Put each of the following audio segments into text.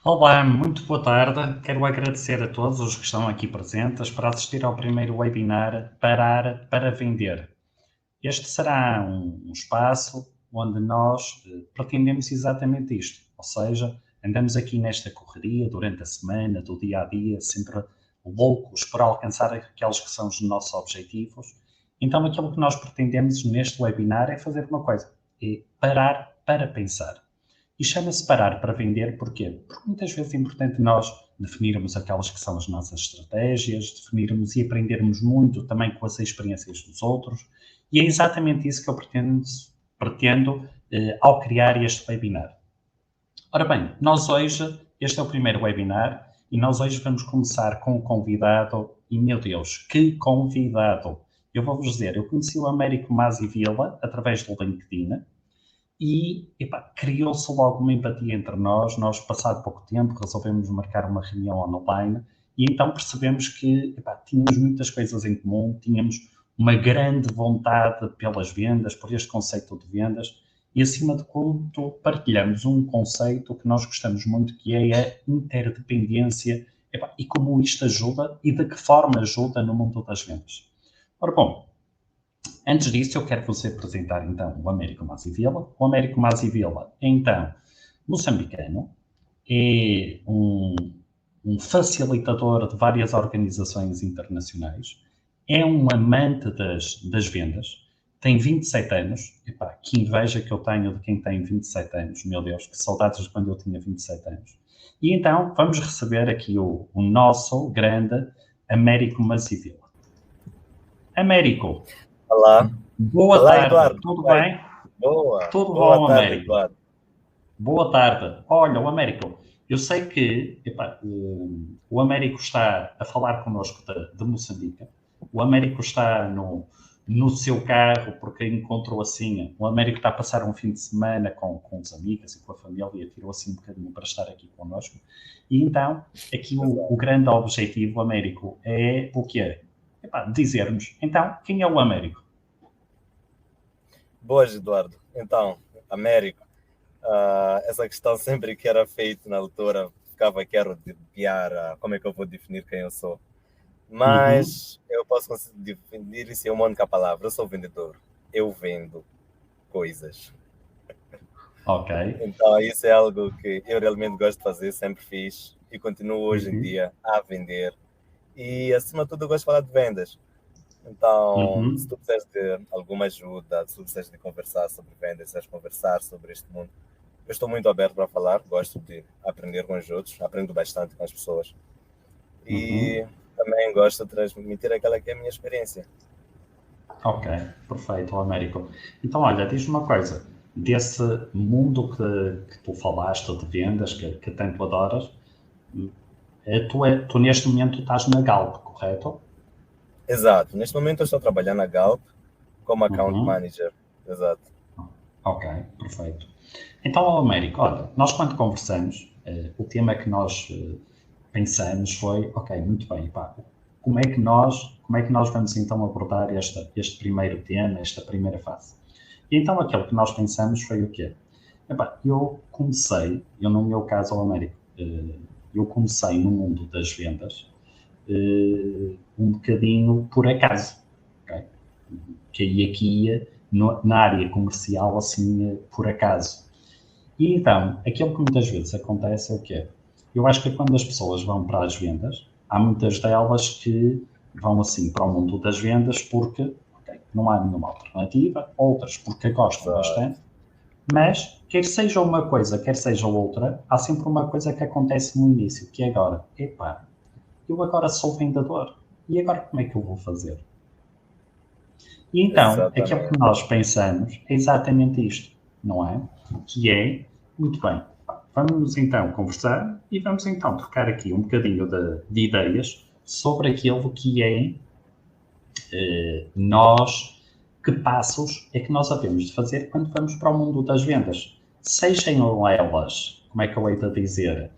Olá, muito boa tarde. Quero agradecer a todos os que estão aqui presentes para assistir ao primeiro webinar Parar para Vender. Este será um espaço onde nós pretendemos exatamente isto, ou seja, andamos aqui nesta correria durante a semana, do dia a dia, sempre loucos por alcançar aqueles que são os nossos objetivos. Então, aquilo que nós pretendemos neste webinar é fazer uma coisa, é parar para pensar. E chama-se parar para vender porquê? Porque muitas vezes é importante nós definirmos aquelas que são as nossas estratégias, definirmos e aprendermos muito também com as experiências dos outros. E é exatamente isso que eu pretendo ao criar este webinar. Ora bem, este é o primeiro webinar, e nós hoje vamos começar com um convidado, e meu Deus, que convidado! Eu vou-vos dizer, eu conheci o Américo Masi Vila através do LinkedIn, e criou-se logo uma empatia entre nós passado pouco tempo, resolvemos marcar uma reunião online, e então percebemos que tínhamos muitas coisas em comum, tínhamos uma grande vontade pelas vendas, por este conceito de vendas, e acima de tudo partilhamos um conceito que nós gostamos muito, que é a interdependência, e como isto ajuda e de que forma ajuda no mundo das vendas. Ora bom, antes disso, eu quero vos apresentar, então, o Américo Masi Vila. O Américo Masi Vila é, então, moçambicano, é um facilitador de várias organizações internacionais, é um amante das vendas, tem 27 anos. Que inveja que eu tenho de quem tem 27 anos, meu Deus, que saudades de quando eu tinha 27 anos. E então, vamos receber aqui o nosso grande Américo Masi Vila. Américo. Olá. Boa Olá, tarde, Eduardo. tudo bem? Boa. Tudo Boa bom, tarde, Américo? Eduardo. Boa tarde. Olha, o Américo, eu sei que o Américo está a falar connosco de Moçambique. O Américo está no seu carro porque encontrou assim, o Américo está a passar um fim de semana com os amigos e com a família, e tirou assim um bocadinho para estar aqui connosco. E então, aqui o grande objetivo, Américo, é o quê? Dizer-nos, então, quem é o Américo? Boas, Eduardo. Então, Américo, essa questão sempre que era feita na altura, ficava quero arrepiar, como é que eu vou definir quem eu sou. Mas eu posso definir isso em uma única palavra. Eu sou vendedor. Eu vendo coisas. Ok. Então, isso é algo que eu realmente gosto de fazer, sempre fiz e continuo hoje em dia a vender. E, acima de tudo, eu gosto de falar de vendas. Então, se tu precisares de alguma ajuda, se tu precisares de conversar sobre vendas, se precisares conversar sobre este mundo, eu estou muito aberto para falar, gosto de aprender com os outros, aprendo bastante com as pessoas. E também gosto de transmitir aquela que é a minha experiência. Ok, perfeito, Américo. Então, olha, diz-me uma coisa. Desse mundo que tu falaste de vendas, que tanto adoras, tu neste momento estás na Galp, correto? Exato. Neste momento eu estou trabalhando na Galp como Account Manager. Exato. Ok, perfeito. Então, Américo, olha, nós quando conversamos, o tema que nós pensamos foi, ok, muito bem, como é que nós vamos então abordar este primeiro tema, esta primeira fase? E então aquilo que nós pensamos foi o quê? Eu no meu caso, Américo, eu comecei no mundo das vendas um bocadinho por acaso, ok? Caí aqui na área comercial assim por acaso. E então, aquilo que muitas vezes acontece é o quê? Eu acho que quando as pessoas vão para as vendas, há muitas delas que vão assim para o mundo das vendas porque não há nenhuma alternativa, outras porque gostam bastante, mas quer seja uma coisa, quer seja outra, há sempre uma coisa que acontece no início, que é agora, eu agora sou vendedor, e agora como é que eu vou fazer? E então, aquilo que nós pensamos é exatamente isto, não é? Que é, muito bem, vamos então conversar e vamos então trocar aqui um bocadinho de ideias sobre aquilo que é que passos é que nós havemos de fazer quando vamos para o mundo das vendas. Sejam elas, como é que eu hei de dizer,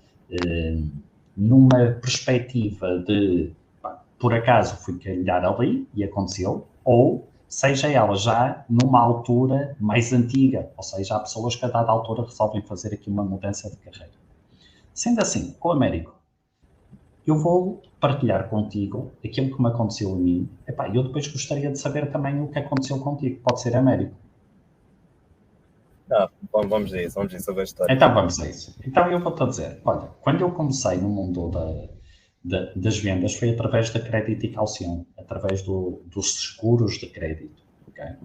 numa perspectiva de, por acaso fui calhar ali e aconteceu, ou seja ela já numa altura mais antiga, ou seja, há pessoas que a dada altura resolvem fazer aqui uma mudança de carreira. Sendo assim, o Américo, eu vou partilhar contigo aquilo que me aconteceu a mim. Epá, eu depois gostaria de saber também o que aconteceu contigo. Pode ser, Américo? Vamos a isso, sobre a história. Então vamos a isso. Então eu vou-te dizer, olha, quando eu comecei no mundo das vendas foi através da crédito e calção, através dos seguros de crédito. Okay?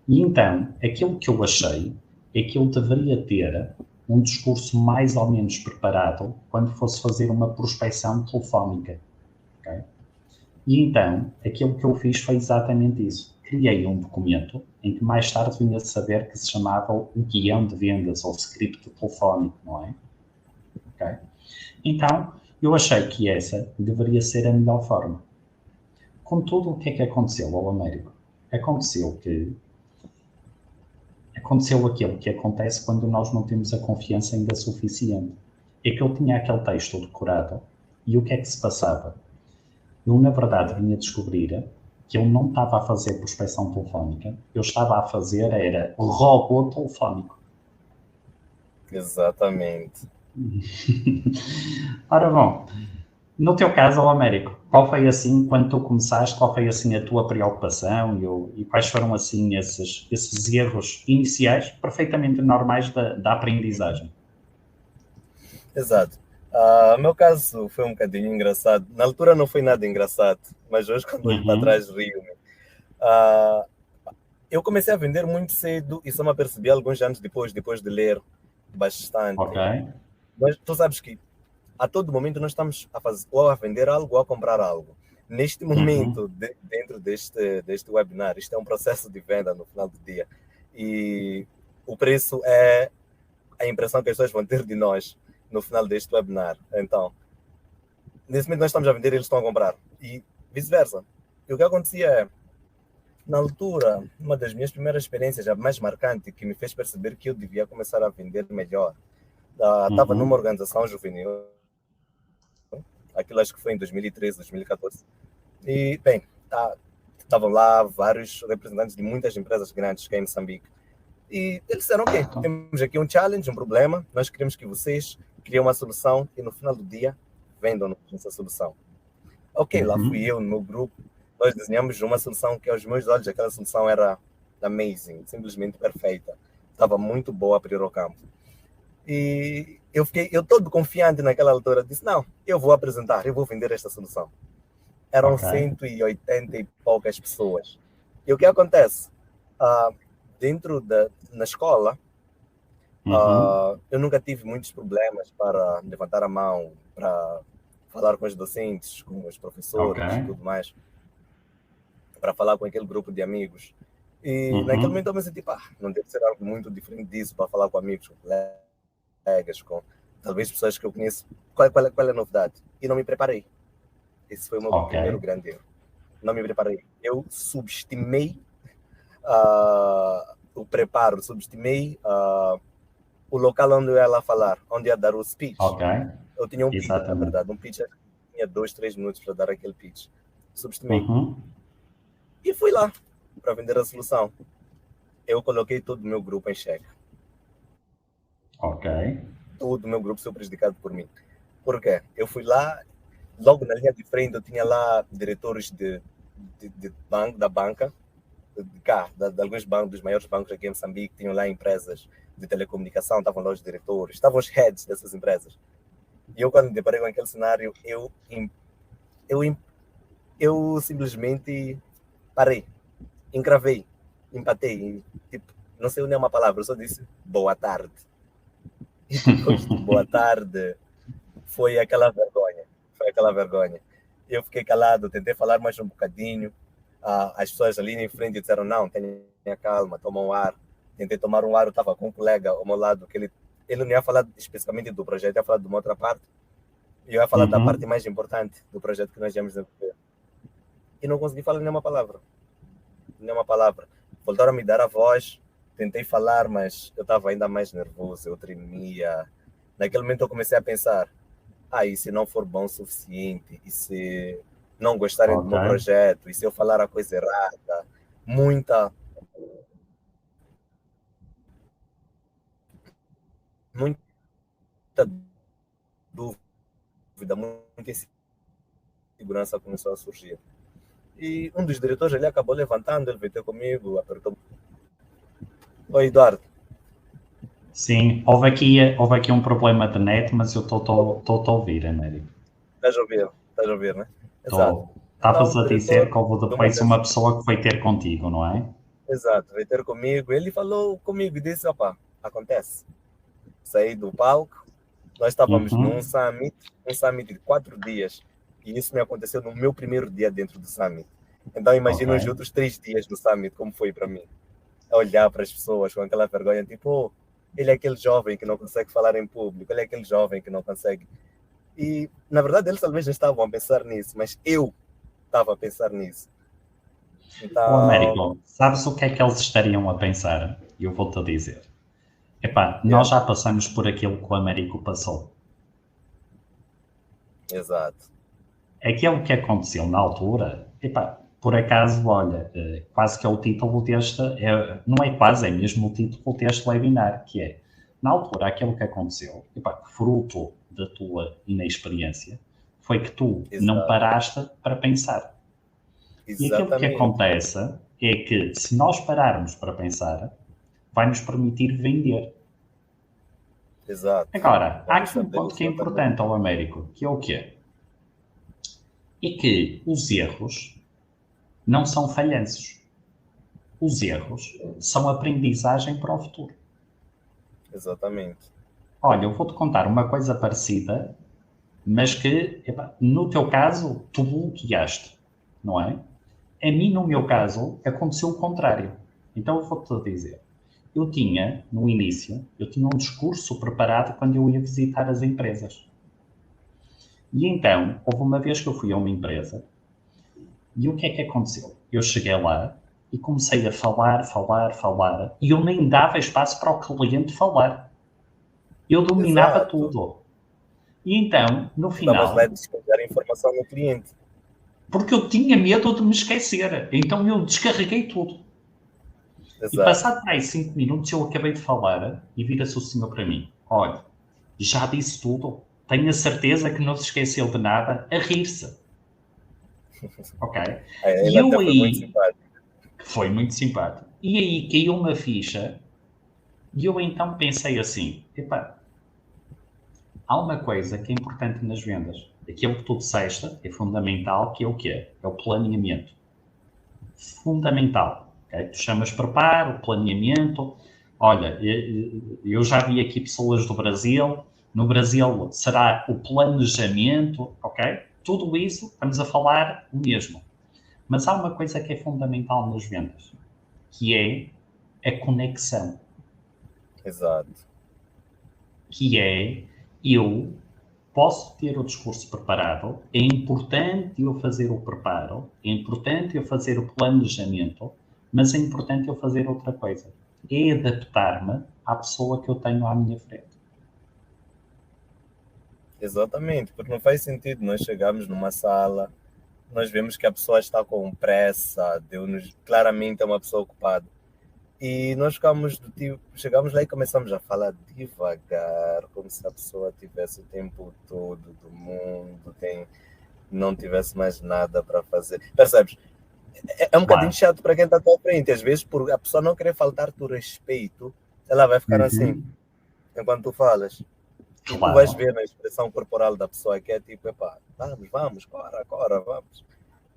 E então, aquilo que eu achei é que eu deveria ter um discurso mais ou menos preparado quando fosse fazer uma prospecção telefónica. Okay? E então, aquilo que eu fiz foi exatamente isso. Criei um documento em que mais tarde vinha a saber que se chamava o guião de vendas ou script telefónico, não é? Okay? Então, eu achei que essa deveria ser a melhor forma. Contudo, o que é que aconteceu ao Américo? Aconteceu aquilo que acontece quando nós não temos a confiança ainda suficiente. É que eu tinha aquele texto decorado e o que é que se passava? Eu, na verdade, vinha descobrir que eu não estava a fazer prospecção telefónica, eu estava a fazer era robô telefónico. Exatamente. Ora bom, no teu caso, ao Américo, qual foi assim, quando tu começaste, qual foi assim a tua preocupação e quais foram assim esses erros iniciais perfeitamente normais da aprendizagem? Exato. O meu caso foi um bocadinho engraçado. Na altura não foi nada engraçado, mas hoje, quando olho para Uhum. trás, rio-me. Uh, eu comecei a vender muito cedo e só me apercebi alguns anos depois de ler Ok. bastante. Mas tu sabes que a todo momento nós estamos a fazer, ou a vender algo ou a comprar algo. Neste Uhum. momento, dentro deste webinar, isto é um processo de venda no final do dia. E o preço é a impressão que as pessoas vão ter de nós no final deste webinar. Então, nesse momento nós estamos a vender e eles estão a comprar. E vice-versa. E o que acontecia é, na altura, uma das minhas primeiras experiências, a mais marcante, que me fez perceber que eu devia começar a vender melhor, estava numa Uhum. organização juvenil, aquilo acho que foi em 2013, 2014. E, bem, estavam lá vários representantes de muitas empresas grandes que é em Moçambique. E eles disseram, ok, temos aqui um challenge, um problema, nós queremos que vocês criem uma solução e no final do dia vendam essa solução. Ok, lá fui eu no meu grupo, nós desenhamos uma solução que aos meus olhos aquela solução era amazing, simplesmente perfeita. Estava muito boa para ir ao campo. E eu todo confiante naquela altura, disse, não, eu vou apresentar, eu vou vender esta solução. Eram Ok. 180 e poucas pessoas. E o que acontece? Na escola, Uhum. eu nunca tive muitos problemas para levantar a mão, para falar com os docentes, com os Ok. professores, tudo mais, para falar com aquele grupo de amigos. E naquele Uhum. momento eu me senti, não deve ser algo muito diferente disso para falar com amigos, com colegas, com talvez pessoas que eu conheço. Qual é a novidade? E não me preparei. Esse foi o meu Ok. primeiro grande erro. Não me preparei. Eu subestimei o preparo, subestimei o local onde eu ia lá falar, onde ia dar o speech. Ok. Eu tinha um pitch, na Exatamente. verdade, um pitch tinha 2, 3 minutos para dar aquele pitch. Subestimei. Uhum. E fui lá para vender a solução. Eu coloquei todo o meu grupo em xeque. Ok. Todo o meu grupo foi prejudicado por mim. Por quê? Eu fui lá, logo na linha de frente, eu tinha lá diretores de banco, da banca, de alguns bancos, dos maiores bancos aqui em Moçambique, tinham lá empresas de telecomunicação, estavam lá os diretores, estavam os heads dessas empresas. E eu, quando me deparei com aquele cenário, eu simplesmente parei, encravei, empatei. Tipo, não sei nem uma palavra, eu só disse boa tarde. E depois de boa tarde, foi aquela vergonha. Foi aquela vergonha. Eu fiquei calado, tentei falar mais um bocadinho. As pessoas ali em frente disseram, não, tenha calma, toma um ar. Tentei tomar um ar, eu estava com um colega ao meu lado, que ele não ia falar especificamente do projeto, ia falar de uma outra parte. E eu ia falar da parte Uhum. mais importante do projeto que nós íamos desenvolver. E não consegui falar nenhuma palavra. Nenhuma palavra. Voltaram a me dar a voz, tentei falar, mas eu estava ainda mais nervoso, eu tremia. Naquele momento eu comecei a pensar, e se não for bom o suficiente? E se não gostarem do Ok. meu projeto? E se eu falar a coisa errada? Muita, muita dúvida, muita insegurança começou a surgir. E um dos diretores, ele acabou levantando, ele veio ter comigo, apertou. Oi, Eduardo. Sim, houve aqui um problema de net, mas eu estou a ouvir, Américo. Estás a ouvir, né? Exato. Estavas Então, a dizer que houve depois uma pessoa que foi ter contigo, não é? Exato, veio ter comigo. Ele falou comigo e disse, opa, acontece. Saí do palco, nós estávamos num summit de 4 dias. E isso me aconteceu no meu primeiro dia dentro do summit. Então imagina os outros 3 dias no summit, como foi para mim. Olhar para as pessoas com aquela vergonha, tipo, oh, ele é aquele jovem que não consegue falar em público, ele é aquele jovem que não consegue. E, na verdade, eles talvez não estavam a pensar nisso, mas eu estava a pensar nisso. Então... Américo, sabes o que é que eles estariam a pensar? Eu vou-te dizer. Epá, nós já passamos por aquilo que o Américo passou. Exato. Aquilo que aconteceu na altura, epá, por acaso, olha, quase que é o título deste, não é quase, é mesmo o título deste webinar, que é, na altura, aquilo que aconteceu, epá, fruto da tua inexperiência, foi que tu não paraste para pensar. E aquilo que acontece é que, se nós pararmos para pensar, vai nos permitir vender. Exato. Agora, há aqui um ponto que é importante ao Américo, que é o quê? É que os erros não são falhanços. Os erros são aprendizagem para o futuro. Exatamente. Olha, eu vou-te contar uma coisa parecida, mas que, no teu caso, tu bloqueaste, não é? A mim, no meu caso, aconteceu o contrário. Então, eu vou-te dizer. Eu tinha, no início, um discurso preparado quando eu ia visitar as empresas. E então, houve uma vez que eu fui a uma empresa e o que é que aconteceu? Eu cheguei lá e comecei a falar, e eu nem dava espaço para o cliente falar. Eu dominava tudo. E então, no final... Estavas lá a descarregar a informação no cliente. Porque eu tinha medo de me esquecer. Então eu descarreguei tudo. Exato. E passado por aí 5 minutos eu acabei de falar e vira-se o senhor para mim. Olha, já disse tudo. Tenho a certeza que não se esqueceu de nada, a rir-se. Ok? E eu aí... Foi muito simpático. Foi muito simpático. E aí caiu uma ficha e eu então pensei assim, epá, há uma coisa que é importante nas vendas. Aquilo que tu disseste é fundamental, que é o quê? É o planeamento. Fundamental. Okay? Tu chamas preparo, planeamento. Olha, eu já vi aqui pessoas do Brasil. No Brasil será o planejamento, ok? Tudo isso, estamos a falar o mesmo. Mas há uma coisa que é fundamental nas vendas, que é a conexão. Exato. Que é, eu posso ter o discurso preparado, é importante eu fazer o preparo, é importante eu fazer o planejamento, mas é importante eu fazer outra coisa. É adaptar-me à pessoa que eu tenho à minha frente. Exatamente, porque não faz sentido nós chegarmos numa sala, nós vemos que a pessoa está com pressa, claramente é uma pessoa ocupada. E nós chegamos lá e começamos a falar devagar, como se a pessoa tivesse o tempo todo do mundo, não tivesse mais nada para fazer. Percebes? É um bocadinho chato para quem está à tua frente. Às vezes, por a pessoa não querer faltar-te o respeito, ela vai ficar assim, enquanto tu falas. E tu vais ver na expressão corporal da pessoa que é tipo, epá, vamos, cora, vamos.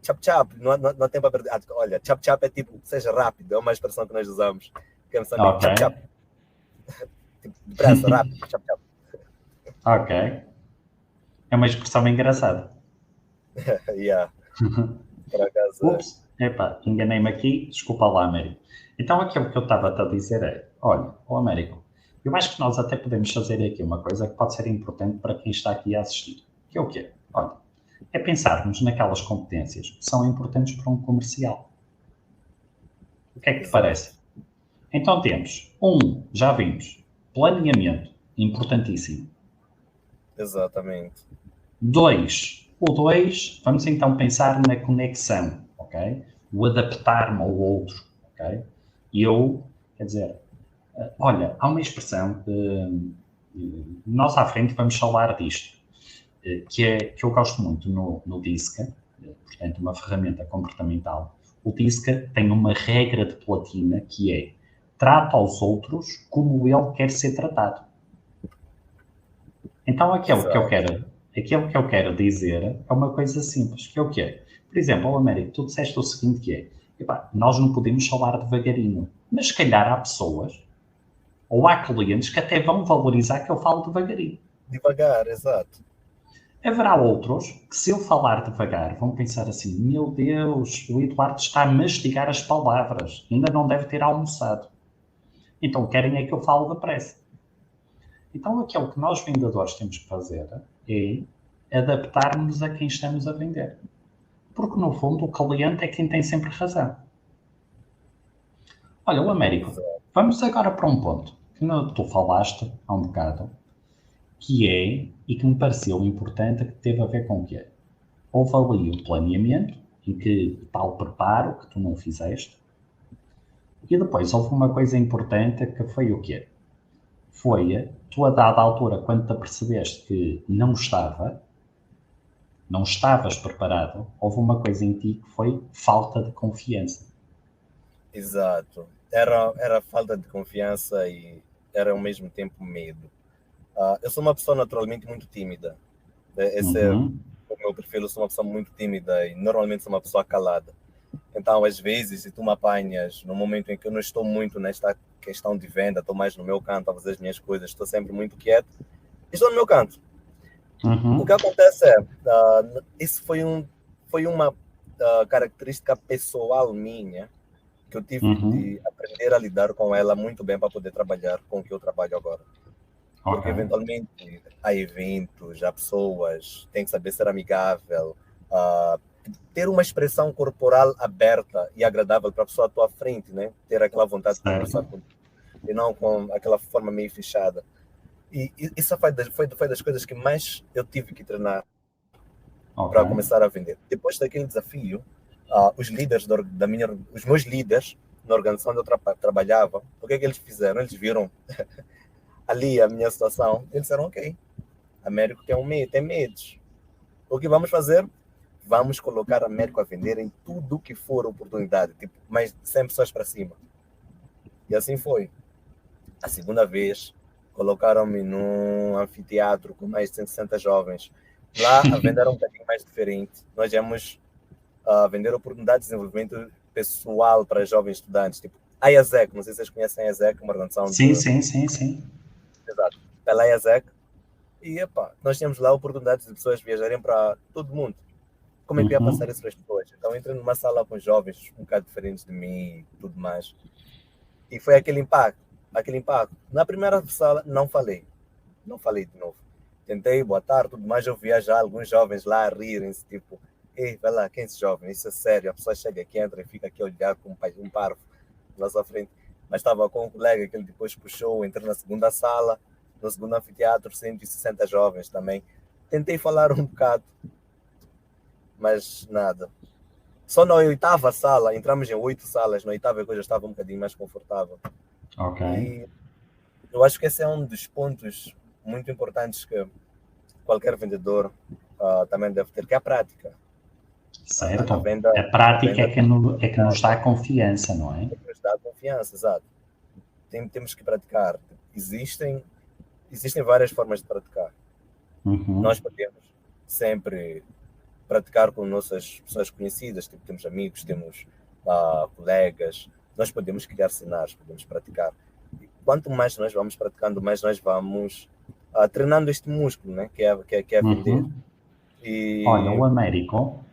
Chap-chap, não tem para perder. Olha, chap-chap é tipo, seja rápido, é uma expressão que nós usamos. Que é chap-chap. Tipo, depressa, rápido, chap-chap. Ok. É uma expressão engraçada. Yeah. Por acaso. Ups, epá, enganei-me aqui, desculpa lá, Américo. Então aquilo que eu estava a dizer é, olha, Américo, eu acho que nós até podemos fazer aqui uma coisa que pode ser importante para quem está aqui a assistir. Que é o quê? Olha, é pensarmos naquelas competências que são importantes para um comercial. O que é que te parece? Então temos, já vimos, planeamento, importantíssimo. Exatamente. 2, vamos então pensar na conexão, ok? O adaptar-me ao outro, ok? Quer dizer, olha, há uma expressão que nós à frente vamos falar disto. que eu gosto muito no DISC, portanto, uma ferramenta comportamental. O DISC tem uma regra de platina que é: trata aos outros como ele quer ser tratado. Então, aquilo que eu quero dizer é uma coisa simples, que é o quê? Por exemplo, Américo, tu disseste o seguinte, que é: epá, nós não podemos falar devagarinho, mas se calhar há pessoas ou há clientes que até vão valorizar que eu falo devagarinho. Devagar, exato. Haverá outros que, se eu falar devagar, vão pensar assim: meu Deus, o Eduardo está a mastigar as palavras, ainda não deve ter almoçado. Então querem é que eu fale depressa. Então aquilo que nós vendedores temos que fazer é adaptar-nos a quem estamos a vender. Porque no fundo o cliente é quem tem sempre razão. Olha, o Américo, vamos agora para um ponto que tu falaste há um bocado, que é, e que me pareceu importante, que teve a ver com o quê? Houve ali o planeamento, em que tal preparo que tu não fizeste, e depois houve uma coisa importante que foi o quê? Foi, tu a dada altura, quando te apercebeste que não estavas preparado, houve uma coisa em ti que foi falta de confiança. Exato. Era falta de confiança e era ao mesmo tempo medo. Eu sou uma pessoa naturalmente muito tímida. Esse é o meu perfil. Eu sou uma pessoa muito tímida e normalmente sou uma pessoa calada. Então, às vezes, se tu me apanhas no momento em que eu não estou muito nesta questão de venda, estou mais no meu canto a fazer as minhas coisas, estou sempre muito quieto, estou no meu canto. O que acontece é, isso foi uma característica pessoal minha, que eu tive de aprender a lidar com ela muito bem para poder trabalhar com o que eu trabalho agora. Porque eventualmente há eventos, há pessoas, tem que saber ser amigável, ter uma expressão corporal aberta e agradável para a pessoa à tua frente, né? Ter aquela vontade de conversar com, e não com aquela forma meio fechada. E isso foi das coisas que mais eu tive que treinar para começar a vender. Depois daquele desafio, os líderes os meus líderes na organização onde eu trabalhava, o que é que eles fizeram? Eles viram ali a minha situação, eles disseram: ok, Américo tem medos. O que vamos fazer? Vamos colocar Américo a vender em tudo que for oportunidade, tipo, mas sempre só para cima. E assim foi. A segunda vez, colocaram-me num anfiteatro com mais de 160 jovens. Lá a venda era um bocadinho mais diferente. Nós íamos vender oportunidades de desenvolvimento pessoal para jovens estudantes, tipo a IASEC, não sei se vocês conhecem a IASEC, uma organização sim. Exato, pela IASEC. E, nós tínhamos lá oportunidades de pessoas viajarem para todo mundo. Como é que eu ia passar isso para as pessoas? Então, entrei numa sala com jovens um bocado diferentes de mim e tudo mais. E foi aquele impacto. Na primeira sala, não falei de novo. Tentei, boa tarde, tudo mais, eu via já alguns jovens lá a rirem-se, tipo: ei, vai lá, quem é esse jovem? Isso é sério. A pessoa chega aqui, entra e fica aqui a olhar com um parvo na sua frente. Mas estava com um colega que ele depois puxou, entrei na segunda sala, no segundo anfiteatro, 160 jovens também. Tentei falar um bocado, mas nada. Só na oitava sala, entramos em 8 salas, na oitava eu já estava um bocadinho mais confortável. E eu acho que esse é um dos pontos muito importantes que qualquer vendedor também deve ter, que é a prática. Certo. A prática é que nos dá confiança, não é? É que nos dá confiança, exato. Temos que praticar. Existem várias formas de praticar. Nós podemos sempre praticar com nossas pessoas conhecidas, tipo, temos amigos, temos colegas, nós podemos criar cenários, podemos praticar. E quanto mais nós vamos praticando, mais nós vamos treinando este músculo, né? que é vender. E... Olha, o Américo,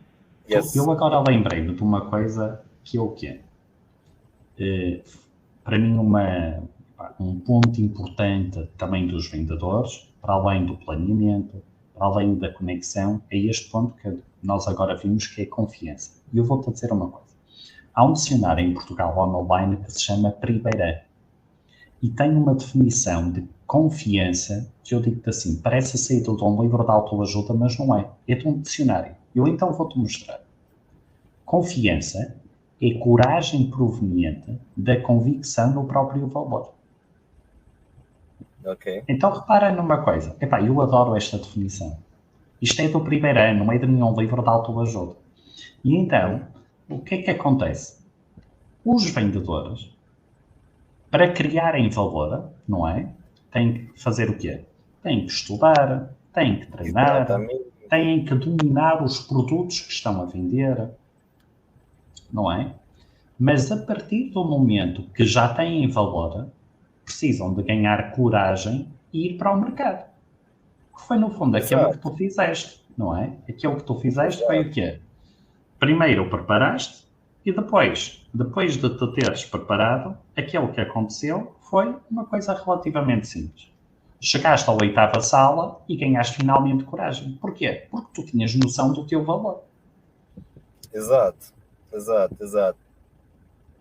eu agora lembrei-me de uma coisa que é o quê? Para mim, um ponto importante também dos vendedores, para além do planeamento, para além da conexão, é este ponto que nós agora vimos, que é confiança. E eu vou-te dizer uma coisa. Há um dicionário em Portugal online que se chama Primeira e tem uma definição de confiança que eu digo-te assim: parece saído de um livro de autoajuda, mas não é. É de um dicionário. Eu então vou-te mostrar. Confiança é coragem proveniente da convicção no próprio valor. Ok. Então repara numa coisa. Eu adoro esta definição. Isto é do primeiro ano, não é de nenhum livro de autoajuda. E então, o que é que acontece? Os vendedores, para criarem valor, não é? Têm que fazer o quê? Têm que estudar, têm que treinar, Exatamente. têm que dominar os produtos que estão a vender, não é? Mas a partir do momento que já têm valor, precisam de ganhar coragem e ir para o mercado. Que foi, no fundo, aquilo que Exato. tu fizeste, não é? Aquilo que tu fizeste foi o Exato. quê? Primeiro preparaste e depois de te teres preparado, aquilo que aconteceu foi uma coisa relativamente simples. Chegaste à oitava sala e ganhaste finalmente coragem. Porquê? Porque tu tinhas noção do teu valor. Exato. Exato. Exato.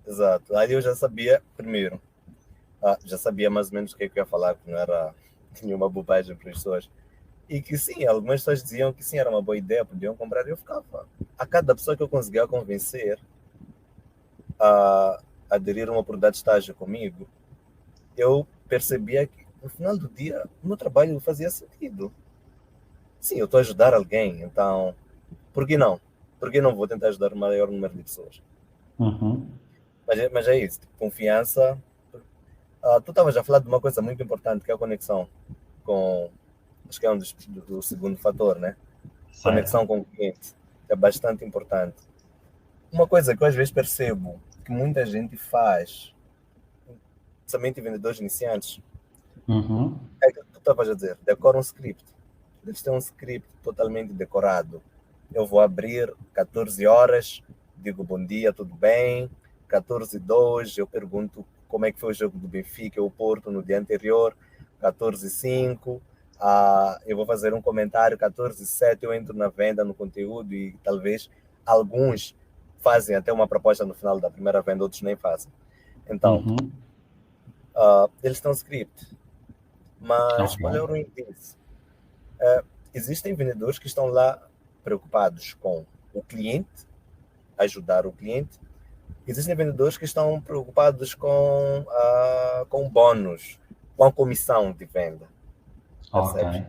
Exato. Aí eu já sabia, primeiro, já sabia mais ou menos o que é que eu ia falar, que não era nenhuma bobagem para as pessoas. E que sim, algumas pessoas diziam que sim, era uma boa ideia, podiam comprar, e eu ficava. A cada pessoa que eu conseguia convencer a aderir a uma oportunidade de estágio comigo, eu percebia que no final do dia o meu trabalho fazia sentido. Sim, eu estou a ajudar alguém, então por que não? Por que não vou tentar ajudar o maior número de pessoas? Uhum. Mas é isso, confiança. Tu estavas a falar de uma coisa muito importante, que é a conexão com, acho que é do segundo fator, né? Certo. Conexão com o cliente, é bastante importante. Uma coisa que eu às vezes percebo que muita gente faz, principalmente vendedores iniciantes, Uhum. é que tu estavas a dizer, decora um script. Eles têm um script totalmente decorado. Eu vou abrir 14 horas, digo bom dia, tudo bem? 14h02, eu pergunto como é que foi o jogo do Benfica, o Porto no dia anterior. 14h05, eu vou fazer um comentário. 14h07, eu entro na venda, no conteúdo, e talvez alguns fazem até uma proposta no final da primeira venda, outros nem fazem. Então, Uhum. eles têm um script. Mas Ok. qual é o ruim disso? Existem vendedores que estão lá preocupados com o cliente, ajudar o cliente. Existem vendedores que estão preocupados com bônus, com a comissão de venda. Ok. Percebes?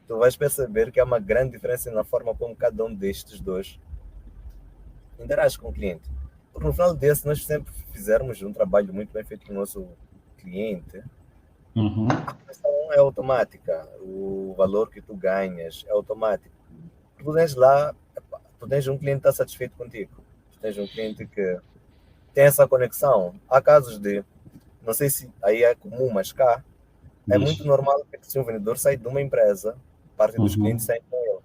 Tu vais perceber que há uma grande diferença na forma como cada um destes dois interage com o cliente. Porque no final desse, nós sempre fizermos um trabalho muito bem feito com o nosso cliente, Uhum. a comissão é automática, o valor que tu ganhas é automático. Tu tens lá, tu tens um cliente que está satisfeito contigo, tu tens um cliente que tem essa conexão. Há casos de, não sei se aí é comum, mas cá é muito Diz. normal que se um vendedor sai de uma empresa, parte dos clientes Uhum. saem com ele.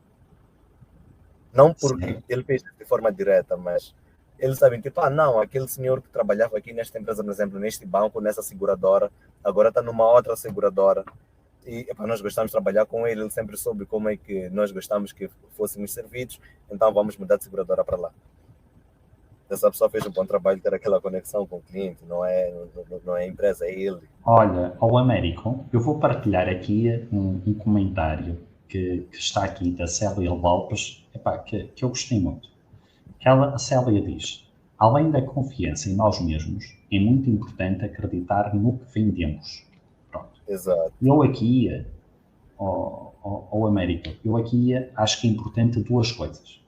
Não porque Certo. ele fez de forma direta, mas eles sabem, tipo, não, aquele senhor que trabalhava aqui nesta empresa, por exemplo, neste banco, nessa seguradora, agora está numa outra seguradora. E nós gostamos de trabalhar com ele, ele sempre soube como é que nós gostamos que fôssemos servidos, então vamos mudar de seguradora para lá. Essa pessoa fez um bom trabalho ter aquela conexão com o cliente, não é a empresa, é ele. Olha, ao Américo, eu vou partilhar aqui um comentário que está aqui da Célia Lopes, epá, que eu gostei muito. A Célia diz: além da confiança em nós mesmos, é muito importante acreditar no que vendemos. Pronto. Exato. Eu aqui, ao Américo, eu aqui acho que é importante duas coisas.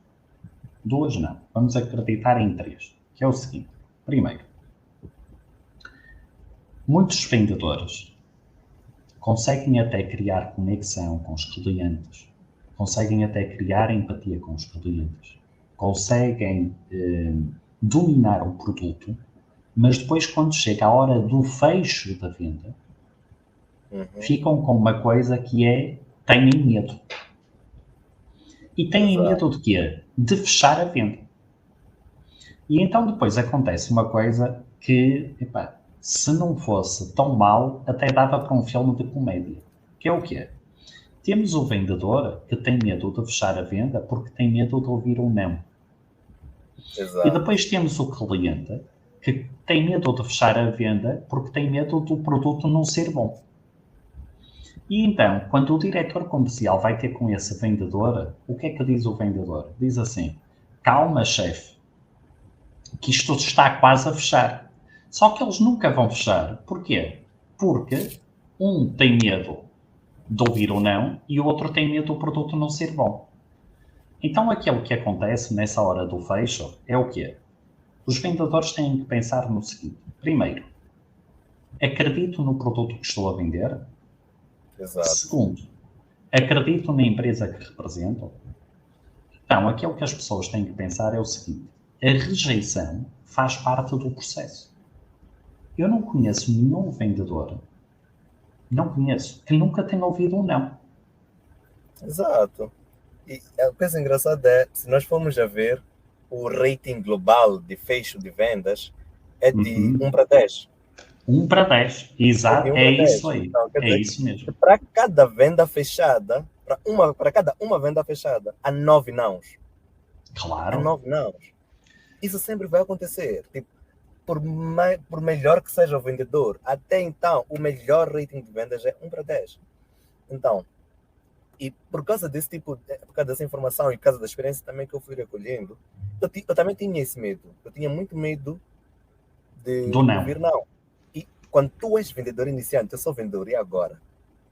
Duas não. Vamos acreditar em três. Que é o seguinte. Primeiro, muitos vendedores conseguem até criar conexão com os clientes, conseguem até criar empatia com os clientes, conseguem dominar o produto, mas depois, quando chega a hora do fecho da venda, ficam com uma coisa que é: têm medo. E têm Exato. medo de quê? De fechar a venda. E então depois acontece uma coisa que, epá, se não fosse tão mal, até dava para um filme de comédia. Que é o quê? Temos o vendedor que tem medo de fechar a venda porque tem medo de ouvir um não. E Exato. depois temos o cliente que tem medo de fechar a venda porque tem medo do produto não ser bom. E então, quando o diretor comercial vai ter com esse vendedor, o que é que diz o vendedor? Diz assim: calma, chefe, que isto está quase a fechar. Só que eles nunca vão fechar. Porquê? Porque um tem medo de ouvir o não, e o outro tem medo do produto não ser bom. Então, aquilo que acontece nessa hora do fecho é o quê? Os vendedores têm que pensar no seguinte. Primeiro, acredito no produto que estou a vender? Exato. Segundo, acredito na empresa que represento? Então, aquilo que as pessoas têm que pensar é o seguinte. A rejeição faz parte do processo. Eu não conheço nenhum vendedor, que nunca tenha ouvido um não. Exato. E a coisa engraçada é, se nós formos a ver, o rating global de fecho de vendas é de 1 para 10. 1 para 10, É de exato, 1 é para 10. isso aí, Então, quer é dizer isso mesmo. que para cada venda fechada, para cada uma venda fechada, há 9 nãos. Há Claro, 9 nãos. Isso sempre vai acontecer. Tipo, por melhor que seja o vendedor, até então, o melhor rating de vendas é 1 para 10. Então, e por causa desse tipo, por causa dessa informação e por causa da experiência também que eu fui recolhendo, eu também tinha esse medo. Eu tinha muito medo do de não. ouvir não. E quando tu és vendedor iniciante, eu sou vendedor, e agora?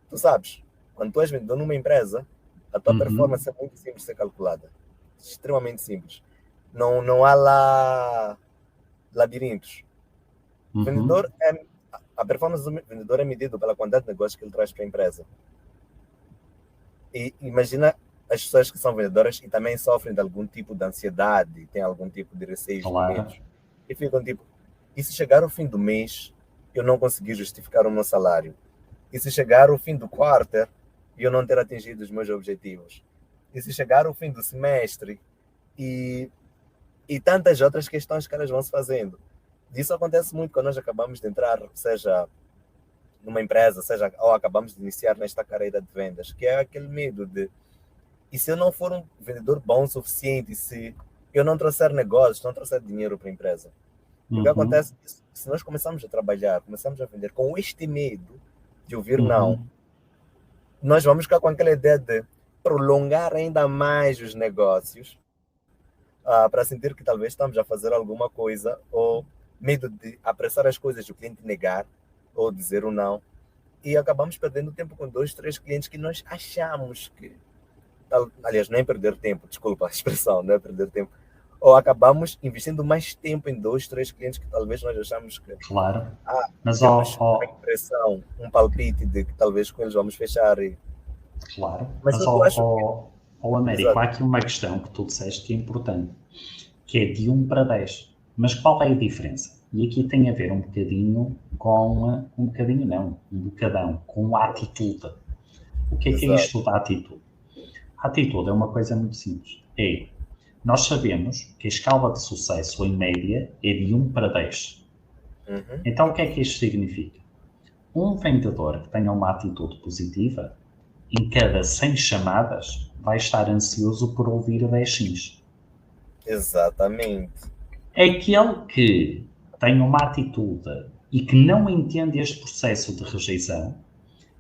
Tu sabes, quando tu és vendedor numa empresa, a tua performance é muito simples de ser calculada. Extremamente simples. Não há lá labirintos. O vendedor a performance do vendedor é medida pela quantidade de negócios que ele traz para a empresa. E imagina as pessoas que são vendedoras e também sofrem de algum tipo de ansiedade, têm algum tipo de receios, Claro. de medos. E ficam tipo, e se chegar ao fim do mês, eu não conseguir justificar o meu salário? E se chegar ao fim do quarter e eu não ter atingido os meus objetivos? E se chegar ao fim do semestre e tantas outras questões que elas vão se fazendo? Isso acontece muito quando nós acabamos de entrar, seja numa empresa, seja ou acabamos de iniciar nesta carreira de vendas, que é aquele medo de, e se eu não for um vendedor bom o suficiente, se eu não trouxer negócios, não trouxer dinheiro para a empresa? O que acontece é que se nós começamos a trabalhar, começamos a vender com este medo de ouvir não, nós vamos ficar com aquela ideia de prolongar ainda mais os negócios para sentir que talvez estamos a fazer alguma coisa, ou medo de apressar as coisas, o cliente negar ou dizer o não, e acabamos perdendo tempo com 2, 3 clientes que nós achamos que, aliás, não é perder tempo, desculpa a expressão, não é perder tempo, ou acabamos investindo mais tempo em 2, 3 clientes que talvez nós achamos que mas temos uma impressão, um palpite de que talvez com eles vamos fechar. Claro, mas eu acho Américo, exato, há aqui uma questão que tu disseste que é importante, que é de 1 para 10. Mas qual é a diferença? E aqui tem a ver um bocadinho com, um bocadão, com a atitude. O que é isto da atitude? A atitude é uma coisa muito simples. Nós sabemos que a escala de sucesso, em média, é de 1 para 10. Então, o que é que isto significa? Um vendedor que tenha uma atitude positiva, em cada 100 chamadas, vai estar ansioso por ouvir 10 sims. Exatamente. Aquele que tem uma atitude e que não entende este processo de rejeição,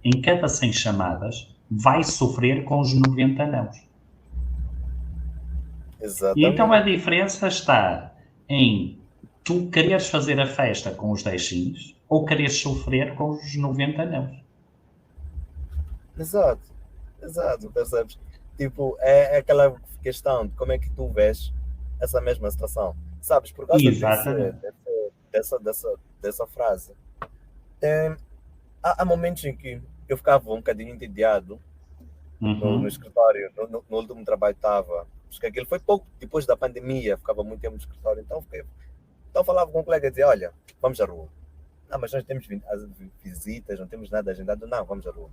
em cada 100 chamadas, vai sofrer com os 90 nãos. Exatamente. E então a diferença está em tu quereres fazer a festa com os 10 sims ou quereres sofrer com os 90 nãos. Exato, percebes? Tipo, é aquela questão de como é que tu vês essa mesma situação. Sabes, por causa dessa frase, há momentos em que eu ficava um bocadinho entediado no escritório, no último trabalho estava, porque aquilo foi pouco depois da pandemia, ficava muito tempo no escritório, então falava com um colega e dizia, olha, vamos à rua. Não, mas nós temos visitas, não temos nada agendado, não, vamos à rua.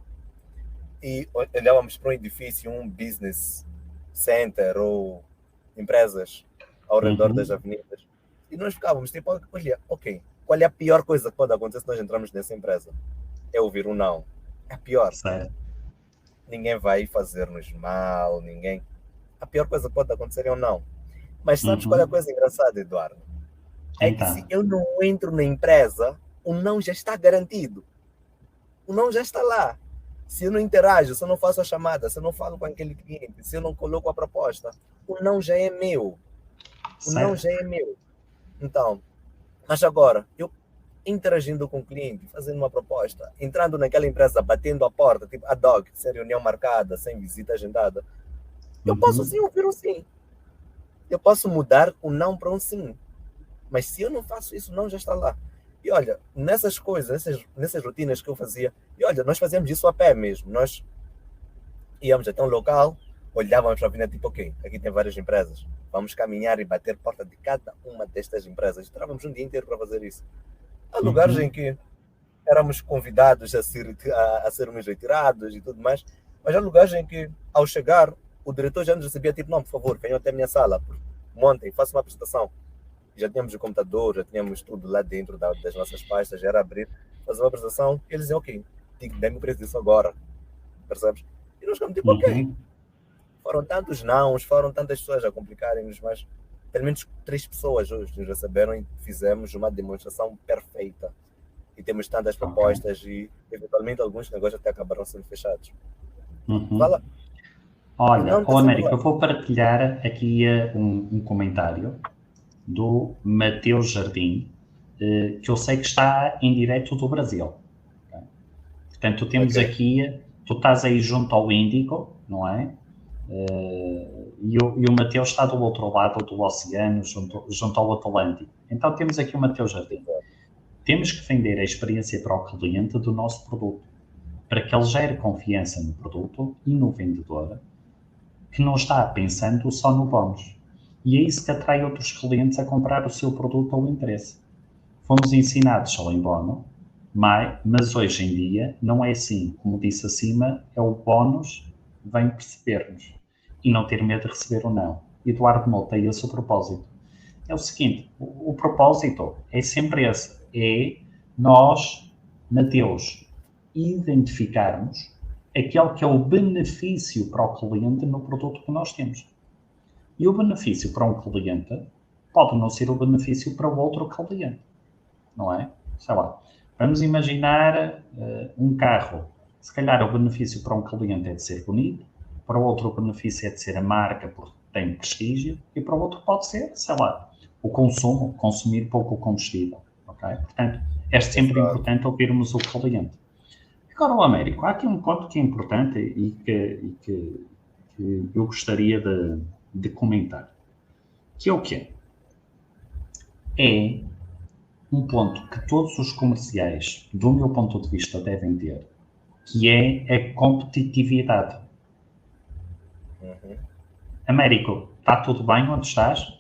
E olhávamos para um edifício, um business center ou empresas ao redor das avenidas, e nós ficávamos tipo, olha, ok, qual é a pior coisa que pode acontecer se nós entrarmos nessa empresa? É ouvir um não. É a pior. Certo. Ninguém vai fazer-nos mal, ninguém. A pior coisa que pode acontecer é um não. Mas sabes qual é a coisa engraçada, Eduardo? É que se eu não entro na empresa, o não já está garantido. O não já está lá. Se eu não interajo, se eu não faço a chamada, se eu não falo com aquele cliente, se eu não coloco a proposta, o não já é meu. O não já é meu. Então, mas agora, eu interagindo com o cliente, fazendo uma proposta, entrando naquela empresa, batendo a porta, tipo ad hoc, sem reunião marcada, sem visita agendada. Eu posso sim ouvir um sim. Eu posso mudar o não para um sim. Mas se eu não faço isso, não já está lá. E olha, nessas coisas, nessas rotinas que eu fazia, e olha, nós fazíamos isso a pé mesmo. Nós íamos até um local, olhávamos para a vida, tipo, ok, aqui tem várias empresas. Vamos caminhar e bater porta de cada uma destas empresas. Estávamos um dia inteiro para fazer isso. Há lugares em que éramos convidados a sermos retirados e tudo mais, mas há lugares em que, ao chegar, o diretor já nos recebia, tipo, não, por favor, venham até a minha sala, montem, façam uma apresentação. Já tínhamos o computador, já tínhamos tudo lá dentro das nossas pastas, já era abrir, fazer uma apresentação, e eles diziam, ok, dê-me o preço disso agora, percebes? E nós ficamos tipo, ok. Foram tantos nãos, foram tantas pessoas a complicarem-nos, mas pelo menos 3 pessoas hoje nos receberam e fizemos uma demonstração perfeita. E temos tantas propostas e, eventualmente, alguns negócios até acabaram sendo fechados. Fala. Olha, Américo, eu vou partilhar aqui um comentário do Mateus Jardim, que eu sei que está em direto do Brasil. Okay? Portanto, temos aqui, tu estás aí junto ao Índico, não é? E o Mateus está do outro lado do oceano, junto ao Atlântico. Então, temos aqui o Mateus Jardim. Temos que vender a experiência para o cliente do nosso produto, para que ele gere confiança no produto e no vendedor, que não está pensando só no bónus. E é isso que atrai outros clientes a comprar o seu produto ou interesse. Fomos ensinados só em bónus, mas hoje em dia não é assim. Como disse acima, é o bónus vem perceber-nos e não ter medo de receber ou não. Eduardo Mota, é esse o propósito. É o seguinte, o propósito é sempre esse, é nós, Mateus, identificarmos aquele que é o benefício para o cliente no produto que nós temos. E o benefício para um cliente pode não ser o benefício para o outro cliente, não é? Sei lá, vamos imaginar um carro. Se calhar o benefício para um cliente é de ser bonito, para o outro o benefício é de ser a marca porque tem prestígio, e para o outro pode ser, sei lá, o consumo, consumir pouco combustível, ok? Portanto, é sempre importante ouvirmos o cliente. Agora, o Américo, há aqui um ponto que é importante e que eu gostaria de comentar, que é o quê? É um ponto que todos os comerciais, do meu ponto de vista, devem ter, que é a competitividade. Américo, está tudo bem onde estás?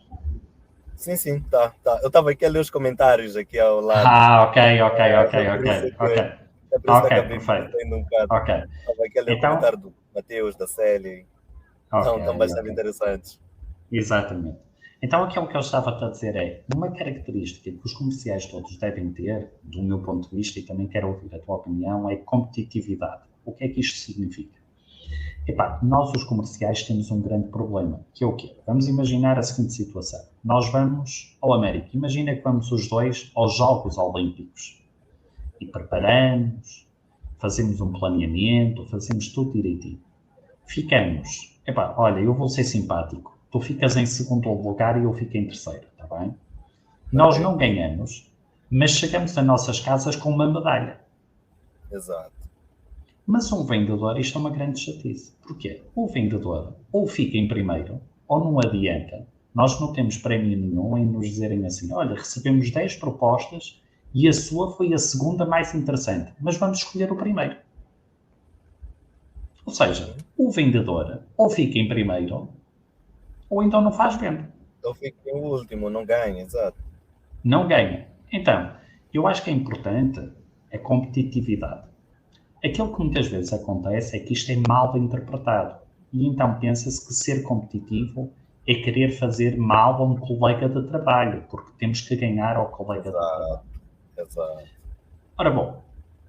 Sim, tá. Eu estava aqui a ler os comentários aqui ao lado. Ok. Perfeito. Estava aqui a ler o comentário do Mateus, da Célia. Estão bastante interessantes. Exatamente. Então, aquilo que eu estava a dizer é, uma característica que os comerciais todos devem ter, do meu ponto de vista, e também quero ouvir a tua opinião, é competitividade. O que é que isto significa? Epá, nós, os comerciais, temos um grande problema, que é o quê? Vamos imaginar a seguinte situação. Nós vamos ao América. Imagina que vamos os dois aos Jogos Olímpicos. E preparamos, fazemos um planeamento, fazemos tudo direitinho. Ficamos. Epá, olha, eu vou ser simpático. Tu ficas em segundo lugar e eu fico em terceiro, está bem? Nós não ganhamos, mas chegamos às nossas casas com uma medalha. Exato. Mas um vendedor, isto é uma grande chatice. Porquê? O vendedor ou fica em primeiro, ou não adianta. Nós não temos prémio nenhum em nos dizerem assim, olha, recebemos 10 propostas e a sua foi a segunda mais interessante, mas vamos escolher o primeiro. Ou seja, o vendedor ou fica em primeiro, ou então não faz venda. Ou fica em último, não ganha, exato. Não ganha. Então, eu acho que é importante a competitividade. Aquilo que muitas vezes acontece é que isto é mal interpretado. E então pensa-se que ser competitivo é querer fazer mal a um colega de trabalho, porque temos que ganhar ao colega de trabalho. Exato. Ora bom,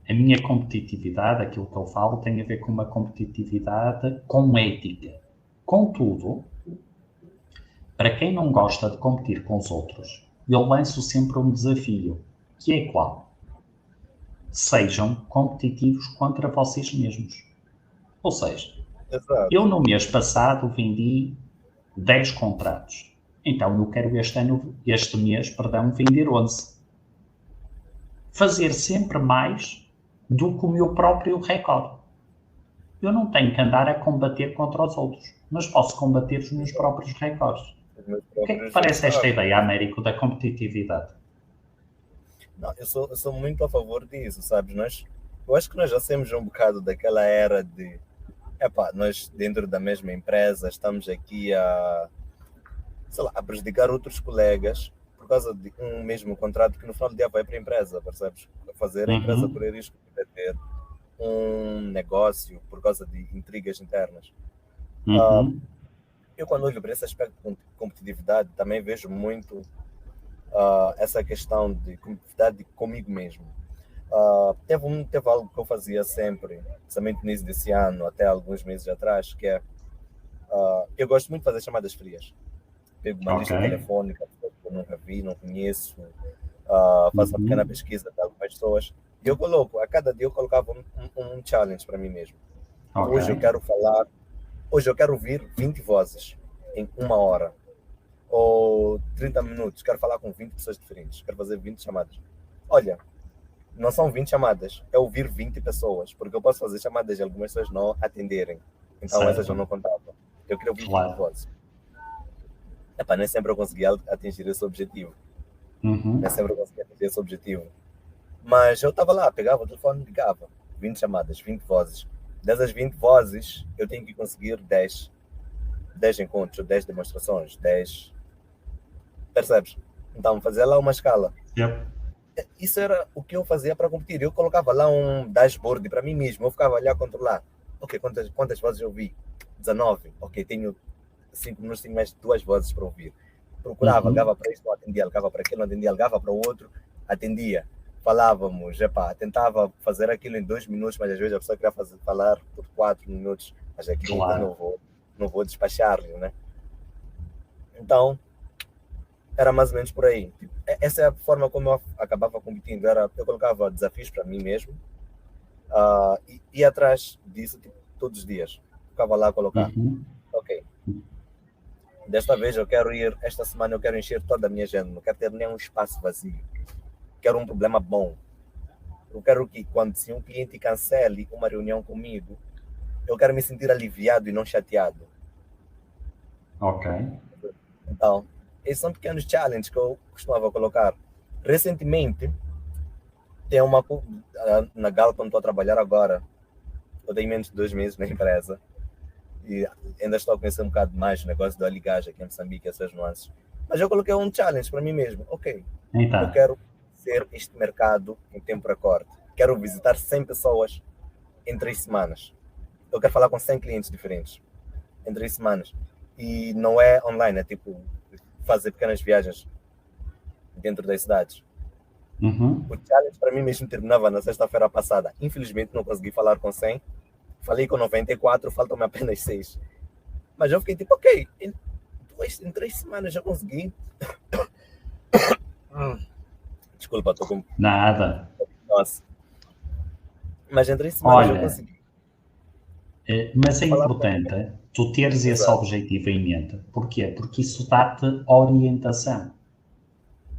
a minha competitividade, aquilo que eu falo, tem a ver com uma competitividade com ética. Contudo, para quem não gosta de competir com os outros, eu lanço sempre um desafio, que é qual? Sejam competitivos contra vocês mesmos. Ou seja, eu no mês passado vendi 10 contratos. Então eu quero este mês, vender 11. fazer sempre mais do que o meu próprio recorde. Eu não tenho que andar a combater contra os outros, mas posso combater os meus próprios recordes. O que é que te parece esta ideia, Américo, da competitividade? Não, eu sou muito a favor disso, sabes? Eu acho que nós já saímos um bocado daquela era de nós dentro da mesma empresa estamos aqui a prejudicar outros colegas por causa de um mesmo contrato que no final do dia vai para a empresa, percebes? Fazer a empresa correr risco de ter um negócio por causa de intrigas internas. Eu quando olho para esse aspecto de competitividade também vejo muito essa questão de competitividade comigo mesmo. Teve algo que eu fazia sempre, principalmente no início desse ano, até alguns meses atrás, que é eu gosto muito de fazer chamadas frias. Pego uma lista telefônica que eu nunca vi, não conheço, faço uma pequena pesquisa de algumas pessoas e eu coloco, a cada dia eu colocava um challenge para mim mesmo. Hoje eu quero ouvir 20 vozes em 1 hora ou 30 minutos, quero falar com 20 pessoas diferentes, quero fazer 20 chamadas. Olha, não são 20 chamadas, é ouvir 20 pessoas, porque eu posso fazer chamadas e algumas pessoas não atenderem, então essas eu não contava. Eu queria ouvir 20 vozes. Nem sempre eu conseguia atingir esse objetivo. Nem sempre eu conseguia atingir esse objetivo. Mas eu estava lá, pegava o telefone e ligava. 20 chamadas, 20 vozes. Dessas 20 vozes, eu tenho que conseguir 10 encontros, 10 demonstrações, 10... Percebes? Então, fazer lá uma escala. Isso era o que eu fazia para competir. Eu colocava lá um dashboard para mim mesmo. Eu ficava ali a controlar. Ok, quantas vozes eu vi? 19. Ok, tenho 5 minutos, tenho mais 2 vozes para ouvir. Procurava, ligava para isto, não atendia, ligava para aquilo, não atendia, ligava para o outro, atendia. Falávamos, tentava fazer aquilo em 2 minutos, mas às vezes a pessoa queria falar por 4 minutos, mas aquilo não vou despachar-lhe, né? Então, era mais ou menos por aí. Essa é a forma como eu acabava competindo. Eu colocava desafios para mim mesmo e ia atrás disso todos os dias. Ficava lá a colocar. Ok. Esta semana eu quero encher toda a minha agenda. Não quero ter nenhum espaço vazio. Quero um problema bom. Eu quero que se um cliente cancele uma reunião comigo, eu quero me sentir aliviado e não chateado. Ok. Então, esses são pequenos challenges que eu costumava colocar. Recentemente, tem uma na Galp onde estou a trabalhar agora. Eu tenho menos de 2 meses na empresa e ainda estou a conhecer um bocado mais o negócio do Aligaja aqui em Moçambique, essas nuances. Mas eu coloquei um challenge para mim mesmo. Ok, eu quero ser este mercado em tempo recorde. Quero visitar 100 pessoas em 3 semanas. Eu quero falar com 100 clientes diferentes em 3 semanas. E não é online, é tipo fazer pequenas viagens dentro das cidades. O challenge para mim mesmo terminava na sexta-feira passada. Infelizmente não consegui falar com 100. Falei com 94, faltam-me apenas 6. Mas eu fiquei tipo, ok, em 3 semanas já consegui. Desculpa, estou com... Nada. Nossa. Mas em 3 semanas eu consegui. Mas é importante tu teres esse objetivo em mente. Porquê? Porque isso dá-te orientação.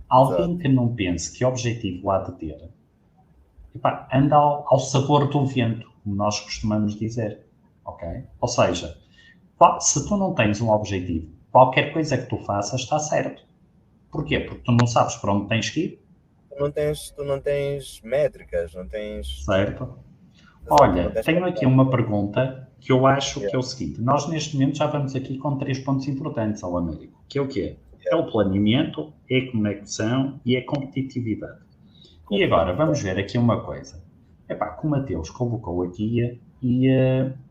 Alguém que não pense que objetivo há de ter, anda ao sabor do vento, como nós costumamos dizer. Ok? Ou seja, se tu não tens um objetivo, qualquer coisa que tu faças está certo. Porquê? Porque tu não sabes para onde tens que ir. Tu não tens métricas, não tens... Certo. Olha, tenho aqui uma pergunta que eu acho que é o seguinte. Nós, neste momento, já vamos aqui com 3 pontos importantes ao Américo. Que é o quê? É o planeamento, é a conexão e é a competitividade. E agora, vamos ver aqui uma coisa. Que o Mateus colocou aqui e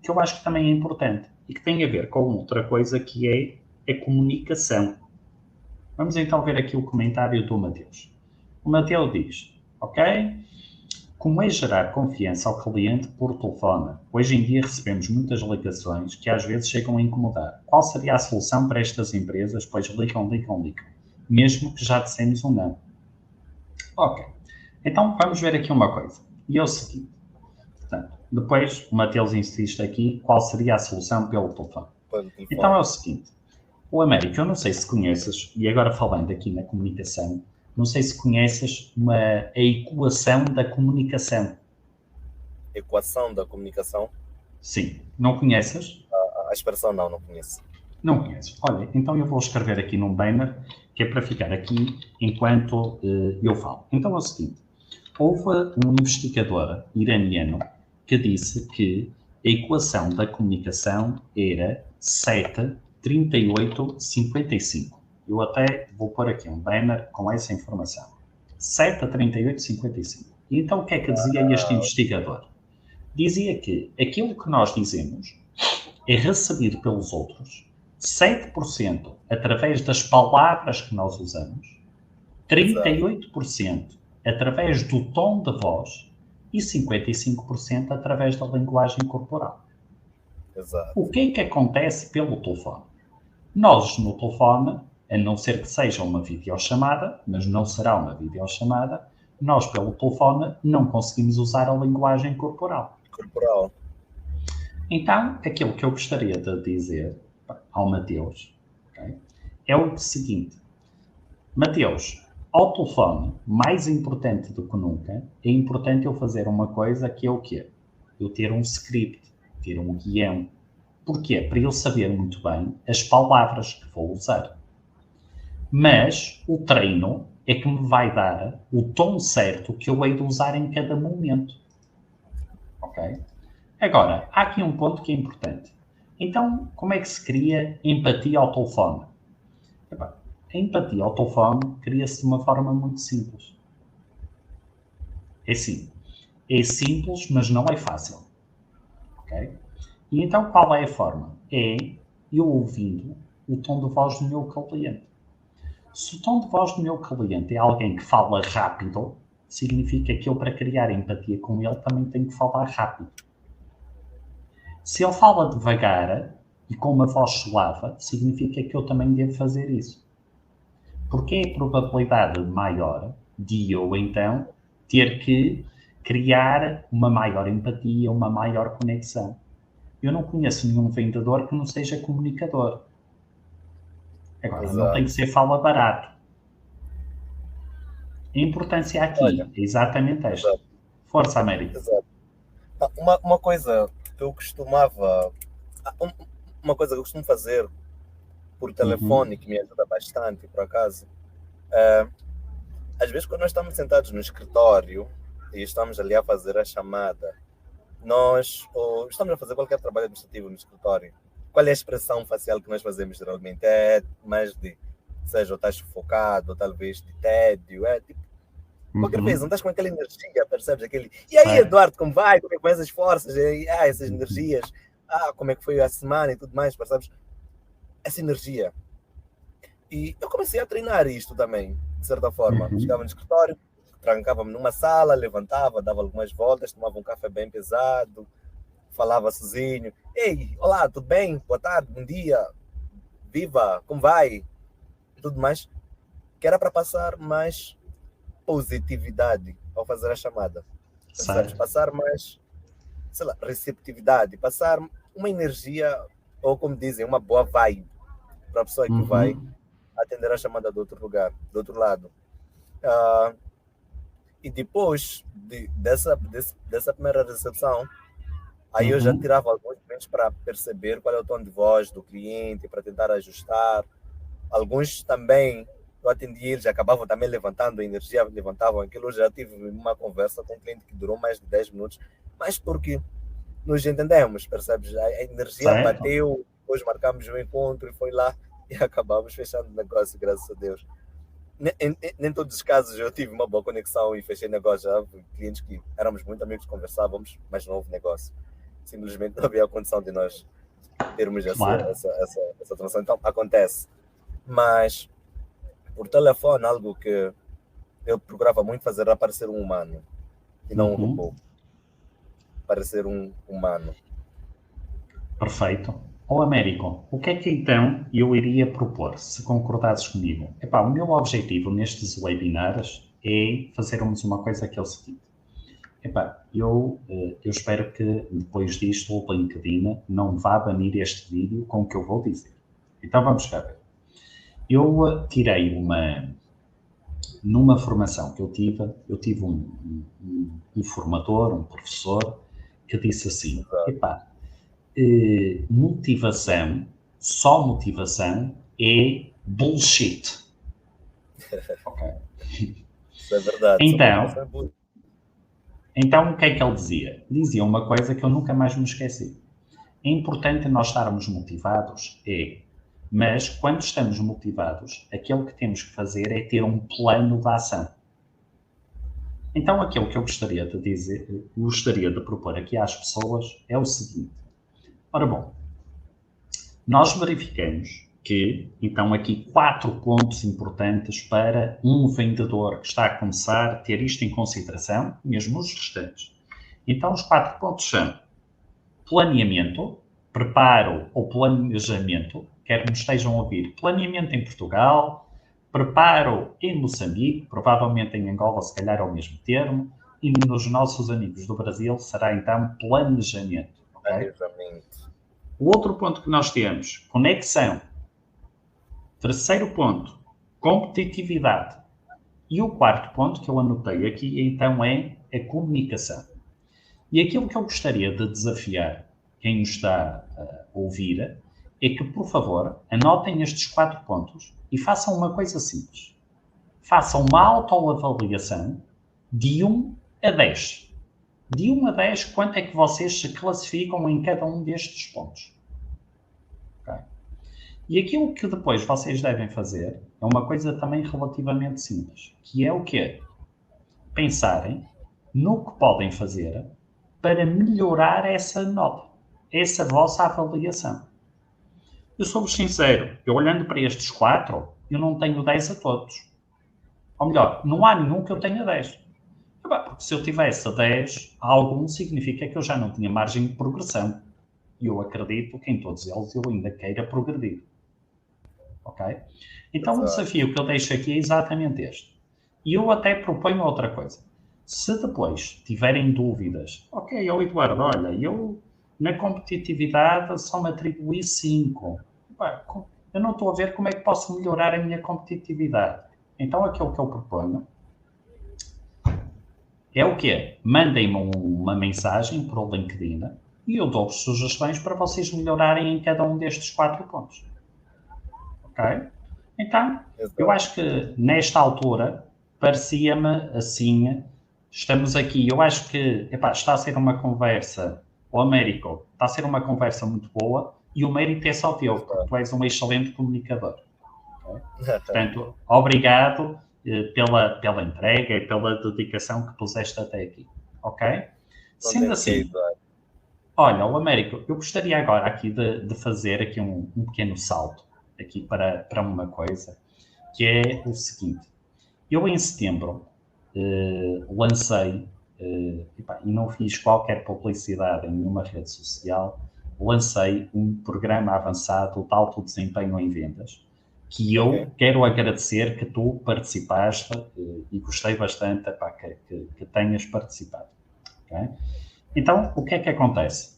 que eu acho que também é importante. E que tem a ver com outra coisa que é a comunicação. Vamos então ver aqui o comentário do Mateus. O Mateus diz, ok? Como é gerar confiança ao cliente por telefone? Hoje em dia recebemos muitas ligações que às vezes chegam a incomodar. Qual seria a solução para estas empresas? Pois ligam, mesmo que já dissemos um não. Ok. Então vamos ver aqui uma coisa. E é o seguinte. Portanto, depois o Mateus insiste aqui qual seria a solução pelo telefone. Então é o seguinte. O Américo, eu não sei se conheces, e agora falando aqui na comunicação, não sei se conheces a equação da comunicação. Equação da comunicação? Sim. Não conheces? A expressão não conheço. Não conheces. Olha, então eu vou escrever aqui num banner, que é para ficar aqui enquanto eu falo. Então é o seguinte, houve um investigador iraniano que disse que a equação da comunicação era 7, 38, 55. Eu até vou pôr aqui um banner com essa informação. 7, 38, 55. E então o que é que dizia este investigador? Dizia que aquilo que nós dizemos é recebido pelos outros 7% através das palavras que nós usamos, 38% através do tom de voz e 55% através da linguagem corporal. Exato. O que é que acontece pelo telefone? Nós, no telefone, a não ser que seja uma videochamada, mas não será uma videochamada, nós, pelo telefone, não conseguimos usar a linguagem corporal. Então, aquilo que eu gostaria de dizer ao Mateus, okay, é o seguinte. Mateus, ao telefone, mais importante do que nunca, é importante eu fazer uma coisa que é o quê? Eu ter um script, ter um guião. Porquê? Para eu saber muito bem as palavras que vou usar. Mas o treino é que me vai dar o tom certo que eu hei de usar em cada momento. Ok? Agora, há aqui um ponto que é importante. Então, como é que se cria empatia ao telefone? A empatia ao telefone cria-se de uma forma muito simples. É sim. É simples, mas não é fácil. Ok? E então, qual é a forma? É eu ouvindo o tom de voz do meu cliente. Se o tom de voz do meu cliente é alguém que fala rápido, significa que eu, para criar empatia com ele, também tenho que falar rápido. Se ele fala devagar e com uma voz suave, significa que eu também devo fazer isso. Porque é a probabilidade maior de eu, então, ter que criar uma maior empatia, uma maior conexão. Eu não conheço nenhum vendedor que não seja comunicador. Agora, exato, não tem que ser fala barato. A importância aqui é exatamente esta. Exato. Força, América. Exato. Uma coisa que eu costumava... Uma coisa que eu costumo fazer por telefone, que me ajuda bastante, por acaso, às vezes quando nós estamos sentados no escritório e estamos ali a fazer a chamada, ou estamos a fazer qualquer trabalho administrativo no escritório, qual é a expressão facial que nós fazemos geralmente? É mais de, seja, ou estás sufocado, ou talvez de tédio, tipo, qualquer vez, não estás com aquela energia, percebes? E aí, Eduardo, como vai? Como é que vão essas forças? Essas energias, como é que foi a semana e tudo mais, percebes? Essa energia. E eu comecei a treinar isto também, de certa forma. Chegava no escritório, trancava-me numa sala, levantava, dava algumas voltas, tomava um café bem pesado, falava sozinho. Ei, olá, tudo bem? Boa tarde, bom dia. Viva, como vai? E tudo mais. Que era para passar mais positividade ao fazer a chamada. Passar mais, sei lá, receptividade, passar uma energia, ou como dizem, uma boa vibe para a pessoa que vai atender a chamada do outro lugar, do outro lado. E depois dessa primeira recepção, aí eu já tirava alguns momentos para perceber qual é o tom de voz do cliente, para tentar ajustar. Alguns também eu atendia, eles acabavam também levantando a energia, levantavam aquilo. Eu já tive uma conversa com um cliente que durou mais de 10 minutos, mas porque nos entendemos, percebes? A energia bateu, depois marcamos um encontro e foi lá e acabamos fechando o negócio, graças a Deus. Nem todos os casos eu tive uma boa conexão e fechei negócio. Já clientes que éramos muito amigos, conversávamos, mas não houve negócio. Simplesmente não havia a condição de nós termos essa transação. Então, acontece. Mas, por telefone, algo que eu procurava muito fazer era parecer um humano e não um robô. Parecer um humano. Perfeito. Américo, o que é que então eu iria propor, se concordasses comigo? O meu objetivo nestes webinars é fazermos uma coisa que é o seguinte. Eu espero que depois disto o LinkedIn não vá banir este vídeo com o que eu vou dizer. Então vamos cá ver. Eu tirei numa formação que eu tive um formador, um professor, que disse assim, motivação, só motivação é bullshit. Ok? Isso é verdade. Então, o que é que ele dizia? Dizia uma coisa que eu nunca mais me esqueci. É importante nós estarmos motivados, mas quando estamos motivados, aquilo que temos que fazer é ter um plano de ação. Então, aquilo que eu gostaria de propor aqui às pessoas é o seguinte. Ora bom, nós verificamos que, então, aqui 4 pontos importantes para um vendedor que está a começar a ter isto em consideração, mesmo os restantes. Então, os 4 pontos são planeamento, preparo ou planejamento, quer nos estejam a ouvir, planeamento em Portugal, preparo em Moçambique, provavelmente em Angola, se calhar é o mesmo termo, e nos nossos amigos do Brasil será então planejamento. Okay? O outro ponto que nós temos, conexão. Terceiro ponto, competitividade. E o quarto ponto que eu anotei aqui, então, é a comunicação. E aquilo que eu gostaria de desafiar quem nos está a ouvir é que, por favor, anotem estes 4 pontos e façam uma coisa simples. Façam uma autoavaliação de 1 a 10. De 1 a 10, quanto é que vocês se classificam em cada um destes pontos? Okay? E aquilo que depois vocês devem fazer é uma coisa também relativamente simples, que é o quê? Pensarem no que podem fazer para melhorar essa nota, essa vossa avaliação. Eu sou-vos sincero, eu olhando para estes 4, eu não tenho 10 a todos. Ou melhor, não há nenhum que eu tenha 10. Porque se eu tivesse a 10, algum significa que eu já não tinha margem de progressão. E eu acredito que em todos eles eu ainda queira progredir. Ok? Então o desafio que eu deixo aqui é exatamente este. E eu até proponho outra coisa. Se depois tiverem dúvidas, ok, Eduardo, olha, eu na competitividade só me atribuí 5. Eu não estou a ver como é que posso melhorar a minha competitividade. Então aquilo que eu proponho é o quê? Mandem-me uma mensagem por o LinkedIn e eu dou-vos sugestões para vocês melhorarem em cada um destes 4 pontos. Ok? Então, eu acho que nesta altura parecia-me assim, estamos aqui, eu acho que está a ser uma conversa, o Américo, está a ser uma conversa muito boa e o mérito é só teu, porque tu és um excelente comunicador. Okay? Portanto, obrigado pela entrega e pela dedicação que puseste até aqui. Ok? Sendo assim, olha, o Américo, eu gostaria agora aqui de fazer aqui um pequeno salto aqui para uma coisa, que é o seguinte. Eu em setembro lancei, e não fiz qualquer publicidade em nenhuma rede social, lancei um programa avançado de alto desempenho em vendas, que eu quero agradecer que tu participaste e gostei bastante que tenhas participado. Okay? Então, o que é que acontece?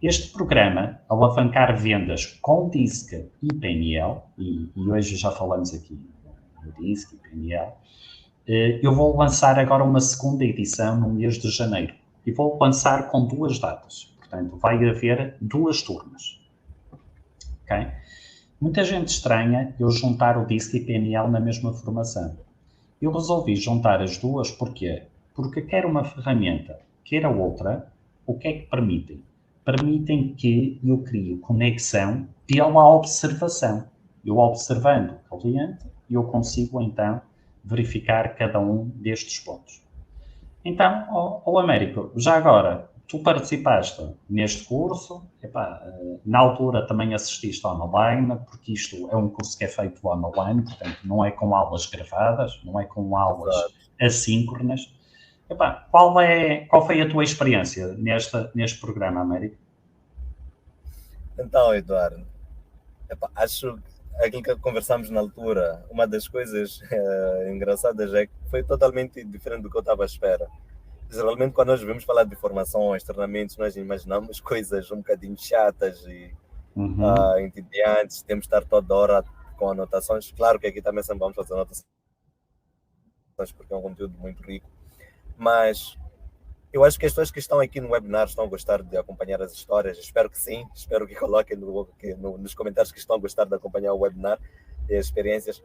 Este programa, alavancar vendas com DISC e PNL, e hoje já falamos aqui no DISC e PNL, eu vou lançar agora uma segunda edição no mês de janeiro. E vou lançar com 2 datas. Portanto, vai haver 2 turmas. Okay? Muita gente estranha eu juntar o DISC e PNL na mesma formação. Eu resolvi juntar as duas, porquê? Porque quer uma ferramenta, quer a outra, o que é que permitem? Permitem que eu crie conexão pela observação. Eu observando o cliente, eu consigo então verificar cada um destes pontos. Então, Américo, já agora, tu participaste neste curso, na altura também assististe online, porque isto é um curso que é feito online, portanto não é com aulas gravadas, não é com aulas assíncronas. Qual foi a tua experiência neste programa, Américo? Então, Eduardo, acho que aquilo que conversamos na altura, uma das coisas engraçadas é que foi totalmente diferente do que eu estava à espera. Geralmente, quando nós vemos falar de formações, treinamentos, nós imaginamos coisas um bocadinho chatas e entediantes, temos de estar toda hora com anotações. Claro que aqui também sempre vamos fazer anotações. porque é um conteúdo muito rico. Mas eu acho que as pessoas que estão aqui no webinar estão a gostar de acompanhar as histórias. Espero que sim. Espero que coloquem nos comentários que estão a gostar de acompanhar o webinar e as experiências.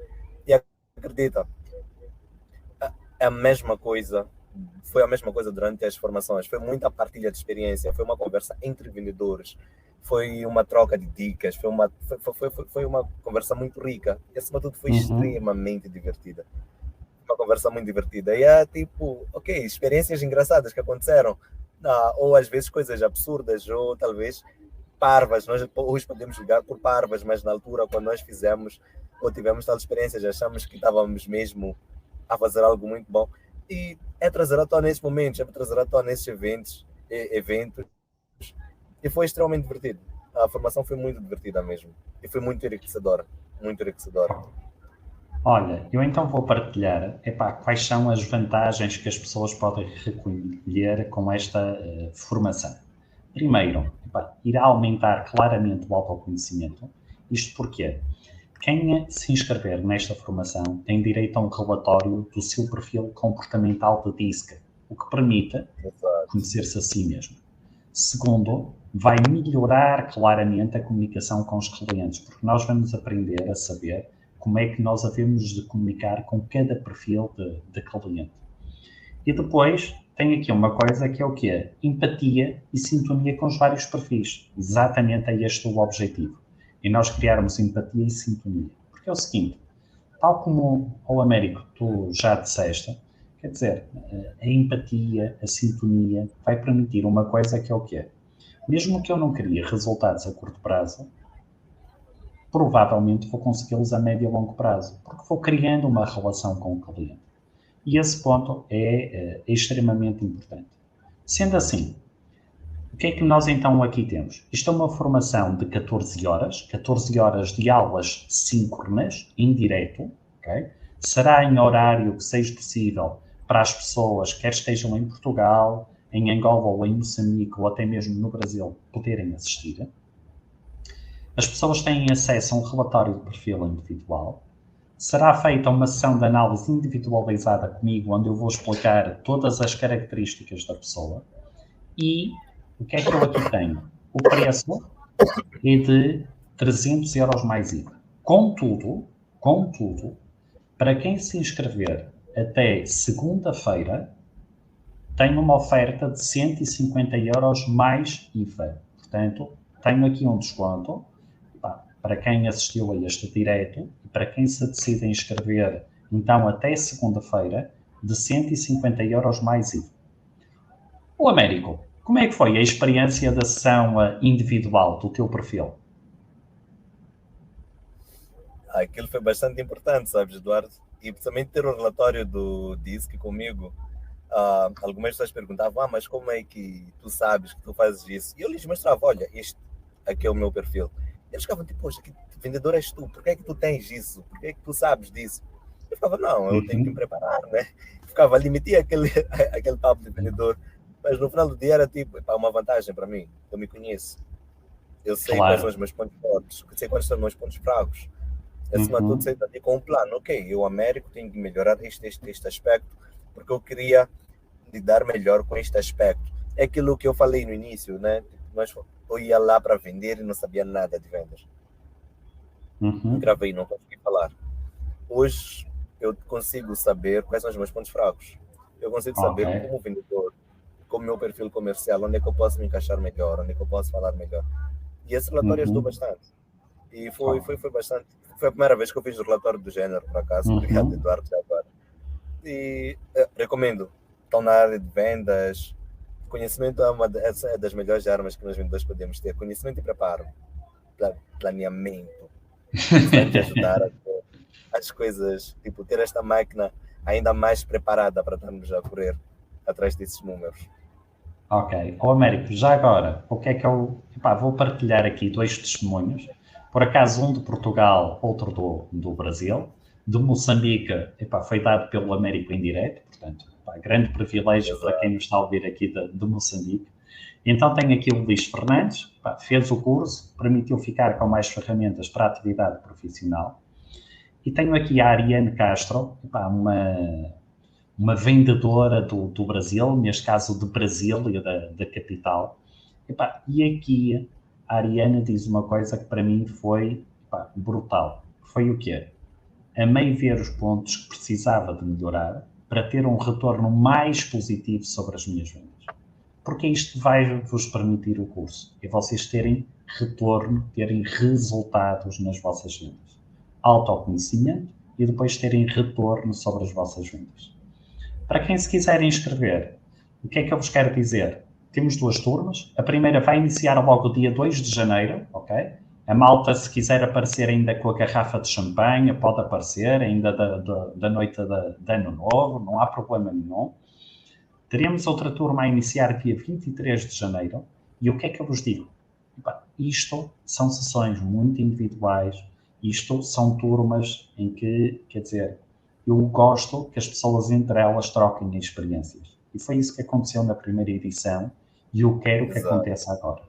E acredita, é a mesma coisa. Foi a mesma coisa durante as formações. Foi muita partilha de experiência. Foi uma conversa entre vendedores. Foi uma troca de dicas. Foi uma conversa muito rica. E, acima de tudo, foi extremamente divertida. Uma conversa muito divertida. E é tipo, ok, experiências engraçadas que aconteceram. Ou às vezes coisas absurdas, ou talvez parvas. Nós hoje podemos julgar por parvas, mas na altura, quando nós fizemos ou tivemos tal experiência, já achamos que estávamos mesmo a fazer algo muito bom. E é trazer à tona nesses momentos, é trazer à tona nesses eventos. E foi extremamente divertido. A formação foi muito divertida mesmo. E foi muito enriquecedora. Muito enriquecedora. Olha, eu então vou partilhar quais são as vantagens que as pessoas podem recolher com esta formação. Primeiro, irá aumentar claramente o autoconhecimento. Isto porque quem se inscrever nesta formação tem direito a um relatório do seu perfil comportamental de DISC, o que permite conhecer-se a si mesmo. Segundo, vai melhorar claramente a comunicação com os clientes, porque nós vamos aprender a saber como é que nós havemos de comunicar com cada perfil de cliente. E depois tem aqui uma coisa que é o quê? Empatia e sintonia com os vários perfis. Exatamente é este o objetivo. E nós criarmos empatia e sintonia. Porque é o seguinte, tal como o Américo tu já disseste, quer dizer, a empatia, a sintonia vai permitir uma coisa que é o quê? Mesmo que eu não queria resultados a curto prazo, provavelmente vou consegui-los a médio e longo prazo, porque vou criando uma relação com o cliente. E esse ponto é extremamente importante. Sendo assim, o que é que nós então aqui temos? Isto é uma formação de 14 horas de aulas síncronas, em direto, okay? Será em horário que seja possível para as pessoas, quer estejam em Portugal, em Angola ou em Moçambique, ou até mesmo no Brasil, poderem assistir. As pessoas têm acesso a um relatório de perfil individual. Será feita uma sessão de análise individualizada comigo, onde eu vou explicar todas as características da pessoa. E o que é que eu aqui tenho? O preço é de 300 euros mais IVA. Contudo, para quem se inscrever até segunda-feira, tem uma oferta de 150 euros mais IVA. Portanto, tenho aqui um desconto para quem assistiu a este direto e para quem se decide inscrever, então, até segunda-feira, de 150 euros mais IVA. O Américo, como é que foi a experiência da sessão individual do teu perfil? Aquilo foi bastante importante, sabes, Eduardo? E principalmente ter o relatório do DISC comigo. Algumas pessoas perguntavam, mas como é que tu sabes que tu fazes isso? E eu lhes mostrava, olha, este aqui é o meu perfil. E eles ficavam tipo, poxa, que vendedor és tu? Por que é que tu tens isso? Por que é que tu sabes disso? Eu ficava, não, eu tenho que me preparar, né? Ficava ali, metia aquele papo de vendedor. Mas no final do dia era tipo, uma vantagem para mim. Eu me conheço. Eu sei quais são os meus pontos fortes. Eu sei quais são os meus pontos fracos. Acima de tudo, sei também com um plano. Ok, eu, Américo, tenho que melhorar este aspecto, porque eu queria lidar melhor com este aspecto. É aquilo que eu falei no início, né? Eu ia lá para vender e não sabia nada de vendas. Gravei, não consegui falar. Hoje eu consigo saber quais são os meus pontos fracos. Eu consigo saber como vendedor, como meu perfil comercial, onde é que eu posso me encaixar melhor, onde é que eu posso falar melhor. E esse relatório ajudou bastante. E foi bastante. Foi a primeira vez que eu fiz o relatório do género, por acaso. Obrigado, Eduardo, já agora. E recomendo. Estão na área de vendas. Conhecimento é uma das melhores armas que nós vendedores podemos ter. Conhecimento e preparo. Planeamento. Isso vai nos ajudar a ter as coisas, tipo, ter esta máquina ainda mais preparada para estarmos a correr atrás desses números. Ok. Américo, já agora, o que é que eu... vou partilhar aqui 2 testemunhos. Por acaso, um de Portugal, outro do Brasil. De Moçambique, foi dado pelo Américo em direto, portanto, grande privilégio para quem nos está a ouvir aqui de Moçambique. Então tenho aqui o Luís Fernandes, fez o curso, permitiu ficar com mais ferramentas para a atividade profissional. E tenho aqui a Ariane Castro, uma vendedora do Brasil, neste caso de Brasília, da capital. E aqui a Ariana diz uma coisa que para mim foi brutal. Foi o quê? Amei ver os pontos que precisava de melhorar para ter um retorno mais positivo sobre as minhas vendas. Porque isto vai vos permitir o curso. É vocês terem retorno, terem resultados nas vossas vendas. Autoconhecimento e depois terem retorno sobre as vossas vendas. Para quem se quiser inscrever, o que é que eu vos quero dizer? Temos 2 turmas. A primeira vai iniciar logo dia 2 de janeiro, ok? A malta, se quiser aparecer ainda com a garrafa de champanhe, pode aparecer, ainda da noite de Ano Novo, não há problema nenhum. Teremos outra turma a iniciar dia 23 de janeiro. E o que é que eu vos digo? Isto são sessões muito individuais, isto são turmas em que, quer dizer, eu gosto que as pessoas entre elas troquem experiências. E foi isso que aconteceu na primeira edição e eu quero que aconteça agora.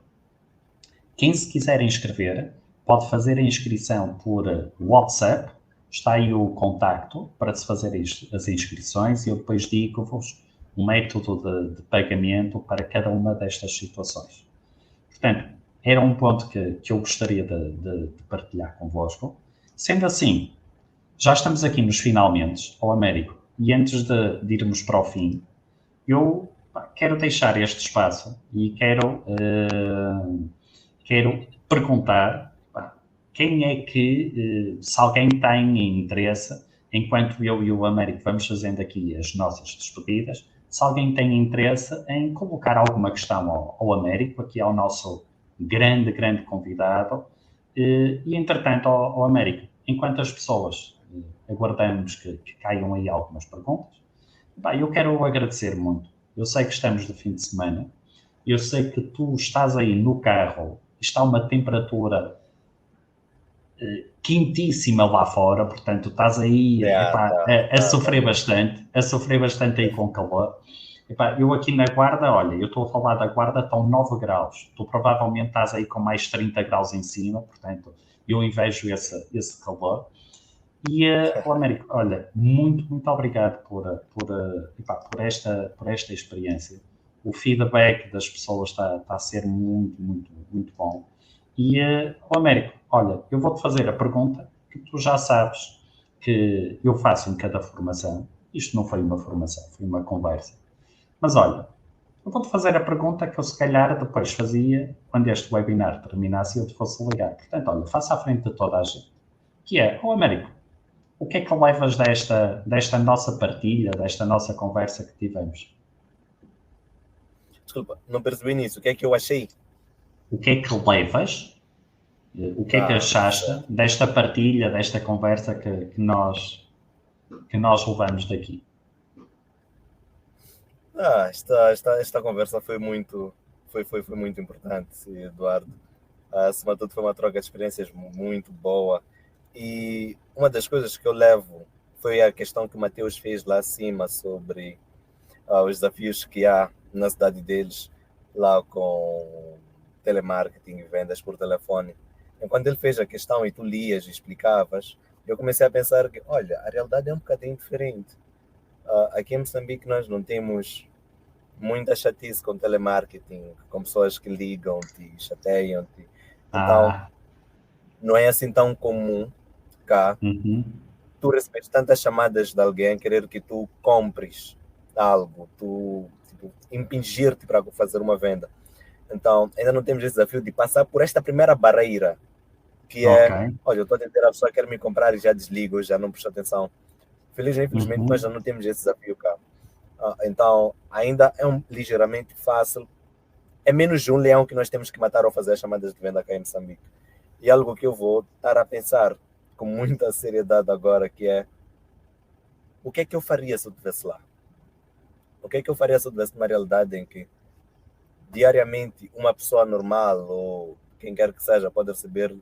Quem se quiser inscrever, pode fazer a inscrição por WhatsApp, está aí o contacto para se fazer as inscrições e eu depois digo-vos um método de pagamento para cada uma destas situações. Portanto, era um ponto que eu gostaria de partilhar convosco. Sendo assim, já estamos aqui nos finalmente, ao Américo, e antes de irmos para o fim, eu quero deixar este espaço e quero perguntar quem é que, se alguém tem interesse, enquanto eu e o Américo vamos fazendo aqui as nossas despedidas, se alguém tem interesse em colocar alguma questão ao Américo, aqui ao nosso grande convidado, e entretanto ao Américo, enquanto as pessoas aguardamos que caiam aí algumas perguntas, eu quero agradecer muito. Eu sei que estamos de fim de semana, eu sei que tu estás aí no carro, está uma temperatura quentíssima lá fora, portanto estás aí a sofrer bastante aí com calor. Eu aqui na Guarda, olha, eu estou a falar da Guarda, estão 9 graus, tu provavelmente estás aí com mais 30 graus em cima, portanto eu invejo esse calor. E, Américo, olha, muito obrigado por esta experiência. O feedback das pessoas está a ser muito bom. E, Américo, olha, eu vou-te fazer a pergunta que tu já sabes que eu faço em cada formação. Isto não foi uma formação, foi uma conversa. Mas olha, eu vou-te fazer a pergunta que eu se calhar depois fazia quando este webinar terminasse e eu te fosse ligar. Portanto, olha, faça à frente de toda a gente. Que é, Américo, o que é que levas desta nossa partilha, desta nossa conversa que tivemos? Desculpa, não percebi nisso. O que é que eu achei? O que é que levas? O que é que achaste desta partilha, desta conversa que nós levamos daqui? Esta conversa foi muito importante, Eduardo. Acima de tudo, foi uma troca de experiências muito boa. E uma das coisas que eu levo foi a questão que o Mateus fez lá acima sobre os desafios que há na cidade deles, lá com telemarketing e vendas por telefone. Enquanto ele fez a questão e tu lias e explicavas, eu comecei a pensar que, olha, a realidade é um bocadinho diferente. Aqui em Moçambique nós não temos muita chatice com telemarketing, com pessoas que ligam-te, chateiam-te. Então, não é assim tão comum cá. Tu recebes tantas chamadas de alguém querer que tu compres algo, impingir-te para fazer uma venda. Então, ainda não temos esse desafio de passar por esta primeira barreira, que é, olha, eu estou a atender, a pessoa quer me comprar e já desligo, já não presto atenção. Infelizmente, nós já não temos esse desafio cá. Então, ainda é ligeiramente fácil. É menos de um leão que nós temos que matar ao fazer as chamadas de venda cá em Moçambique. E algo que eu vou estar a pensar com muita seriedade agora, que é, o que é que eu faria se eu estivesse lá? O que é que eu faria se eu estivesse numa realidade em que diariamente uma pessoa normal ou quem quer que seja pode receber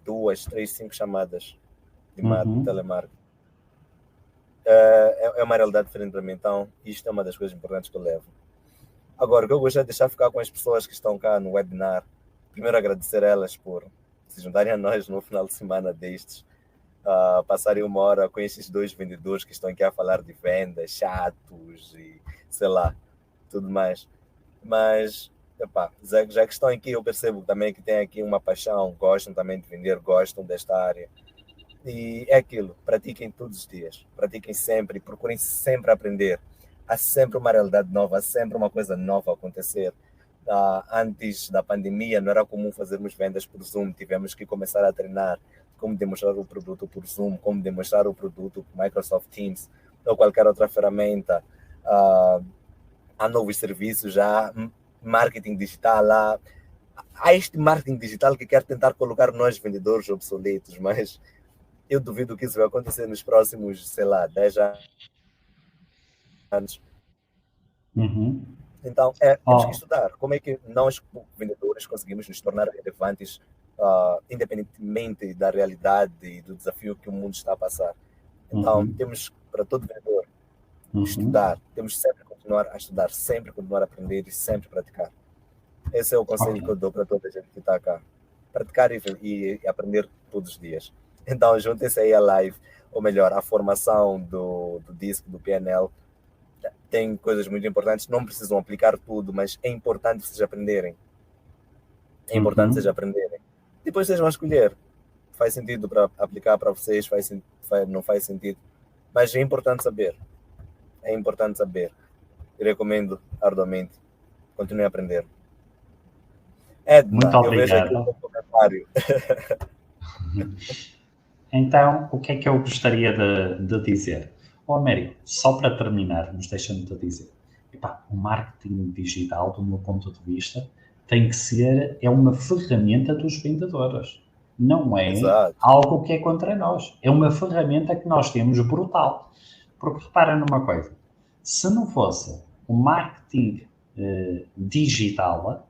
2, 3, 5 chamadas de telemarketing? É uma realidade diferente para mim, então isto é uma das coisas importantes que eu levo. Agora, o que eu gostaria de deixar ficar com as pessoas que estão cá no webinar, primeiro agradecer a elas por se juntarem a nós no final de semana destes, passarem uma hora com esses dois vendedores que estão aqui a falar de vendas, chatos e sei lá, tudo mais. Mas, epá, já que estão aqui, eu percebo também que têm aqui uma paixão, gostam também de vender, gostam desta área. E é aquilo, pratiquem todos os dias, pratiquem sempre, procurem sempre aprender. Há sempre uma realidade nova, há sempre uma coisa nova a acontecer. Antes da pandemia não era comum fazermos vendas por Zoom, tivemos que começar a treinar como demonstrar o produto por Zoom, como demonstrar o produto por Microsoft Teams ou qualquer outra ferramenta. Há novos serviços, há marketing digital, há este marketing digital que quer tentar colocar nós vendedores obsoletos, mas eu duvido que isso vai acontecer nos próximos, sei lá, 10 anos. Uhum. Então, temos que estudar como é que nós, vendedores, conseguimos nos tornar relevantes, independentemente da realidade e do desafio que o mundo está a passar. Então, temos, para todo vendedor, estudar. Temos sempre continuar a estudar, sempre continuar a aprender e sempre praticar. Esse é o conselho que eu dou para toda a gente que está cá. Praticar e aprender todos os dias. Então, juntem-se aí à live, ou melhor, à formação do DISC, do PNL. Tem coisas muito importantes, não precisam aplicar tudo, mas é importante vocês aprenderem. É importante vocês aprenderem. Depois vocês vão escolher. Faz sentido para aplicar para vocês, não faz sentido. Mas é importante saber. É importante saber. Eu recomendo arduamente. Continue a aprender. Edna, muito obrigado. Eu vejo aqui um comentário. Então, o que é que eu gostaria de dizer? Américo, só para terminarmos, deixa-me te dizer, o marketing digital, do meu ponto de vista, tem que ser, é uma ferramenta dos vendedores. Não é algo que é contra nós. É uma ferramenta que nós temos brutal. Porque repara numa coisa, se não fosse o marketing digital,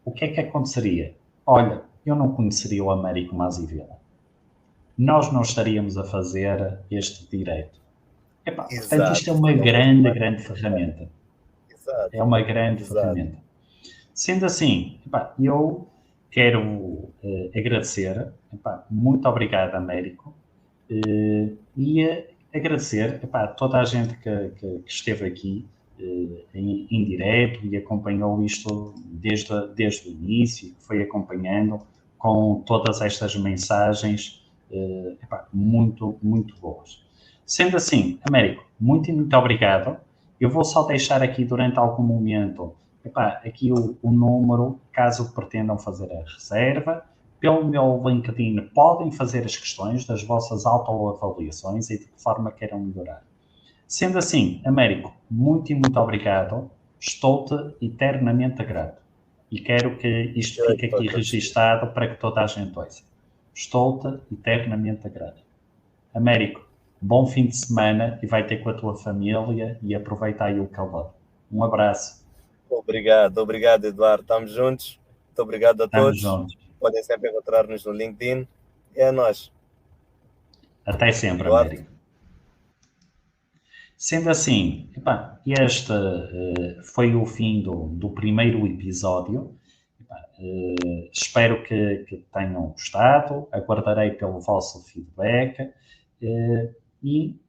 o que é que aconteceria? Olha, eu não conheceria o Américo Mazivela. Nós não estaríamos a fazer este direito. Portanto, isto é uma grande ferramenta. É uma grande ferramenta. Sendo assim, eu quero agradecer, muito obrigado, Américo, e agradecer a toda a gente que esteve aqui em direto e acompanhou isto desde o início, que foi acompanhando com todas estas mensagens muito boas. Sendo assim, Américo, muito obrigado. Eu vou só deixar aqui durante algum momento aqui o número, caso pretendam fazer a reserva. Pelo meu LinkedIn podem fazer as questões das vossas autoavaliações e de que forma queiram melhorar. Sendo assim, Américo, muito obrigado. Estou-te eternamente grato. E quero que isto fique aqui registado para que toda a gente ouça. Estou-te eternamente grato. Américo, bom fim de semana e vai ter com a tua família e aproveita aí o calor. Um abraço. Obrigado, Eduardo. Estamos juntos. Muito obrigado a todos. Juntos. Podem sempre encontrar-nos no LinkedIn. E é nós. Até sempre, Eduardo. Américo. Sendo assim, este foi o fim do primeiro episódio. Espero que tenham gostado. Aguardarei pelo vosso feedback. E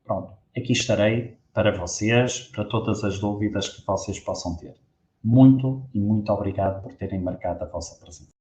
pronto, aqui estarei para vocês, para todas as dúvidas que vocês possam ter. Muito obrigado por terem marcado a vossa presença.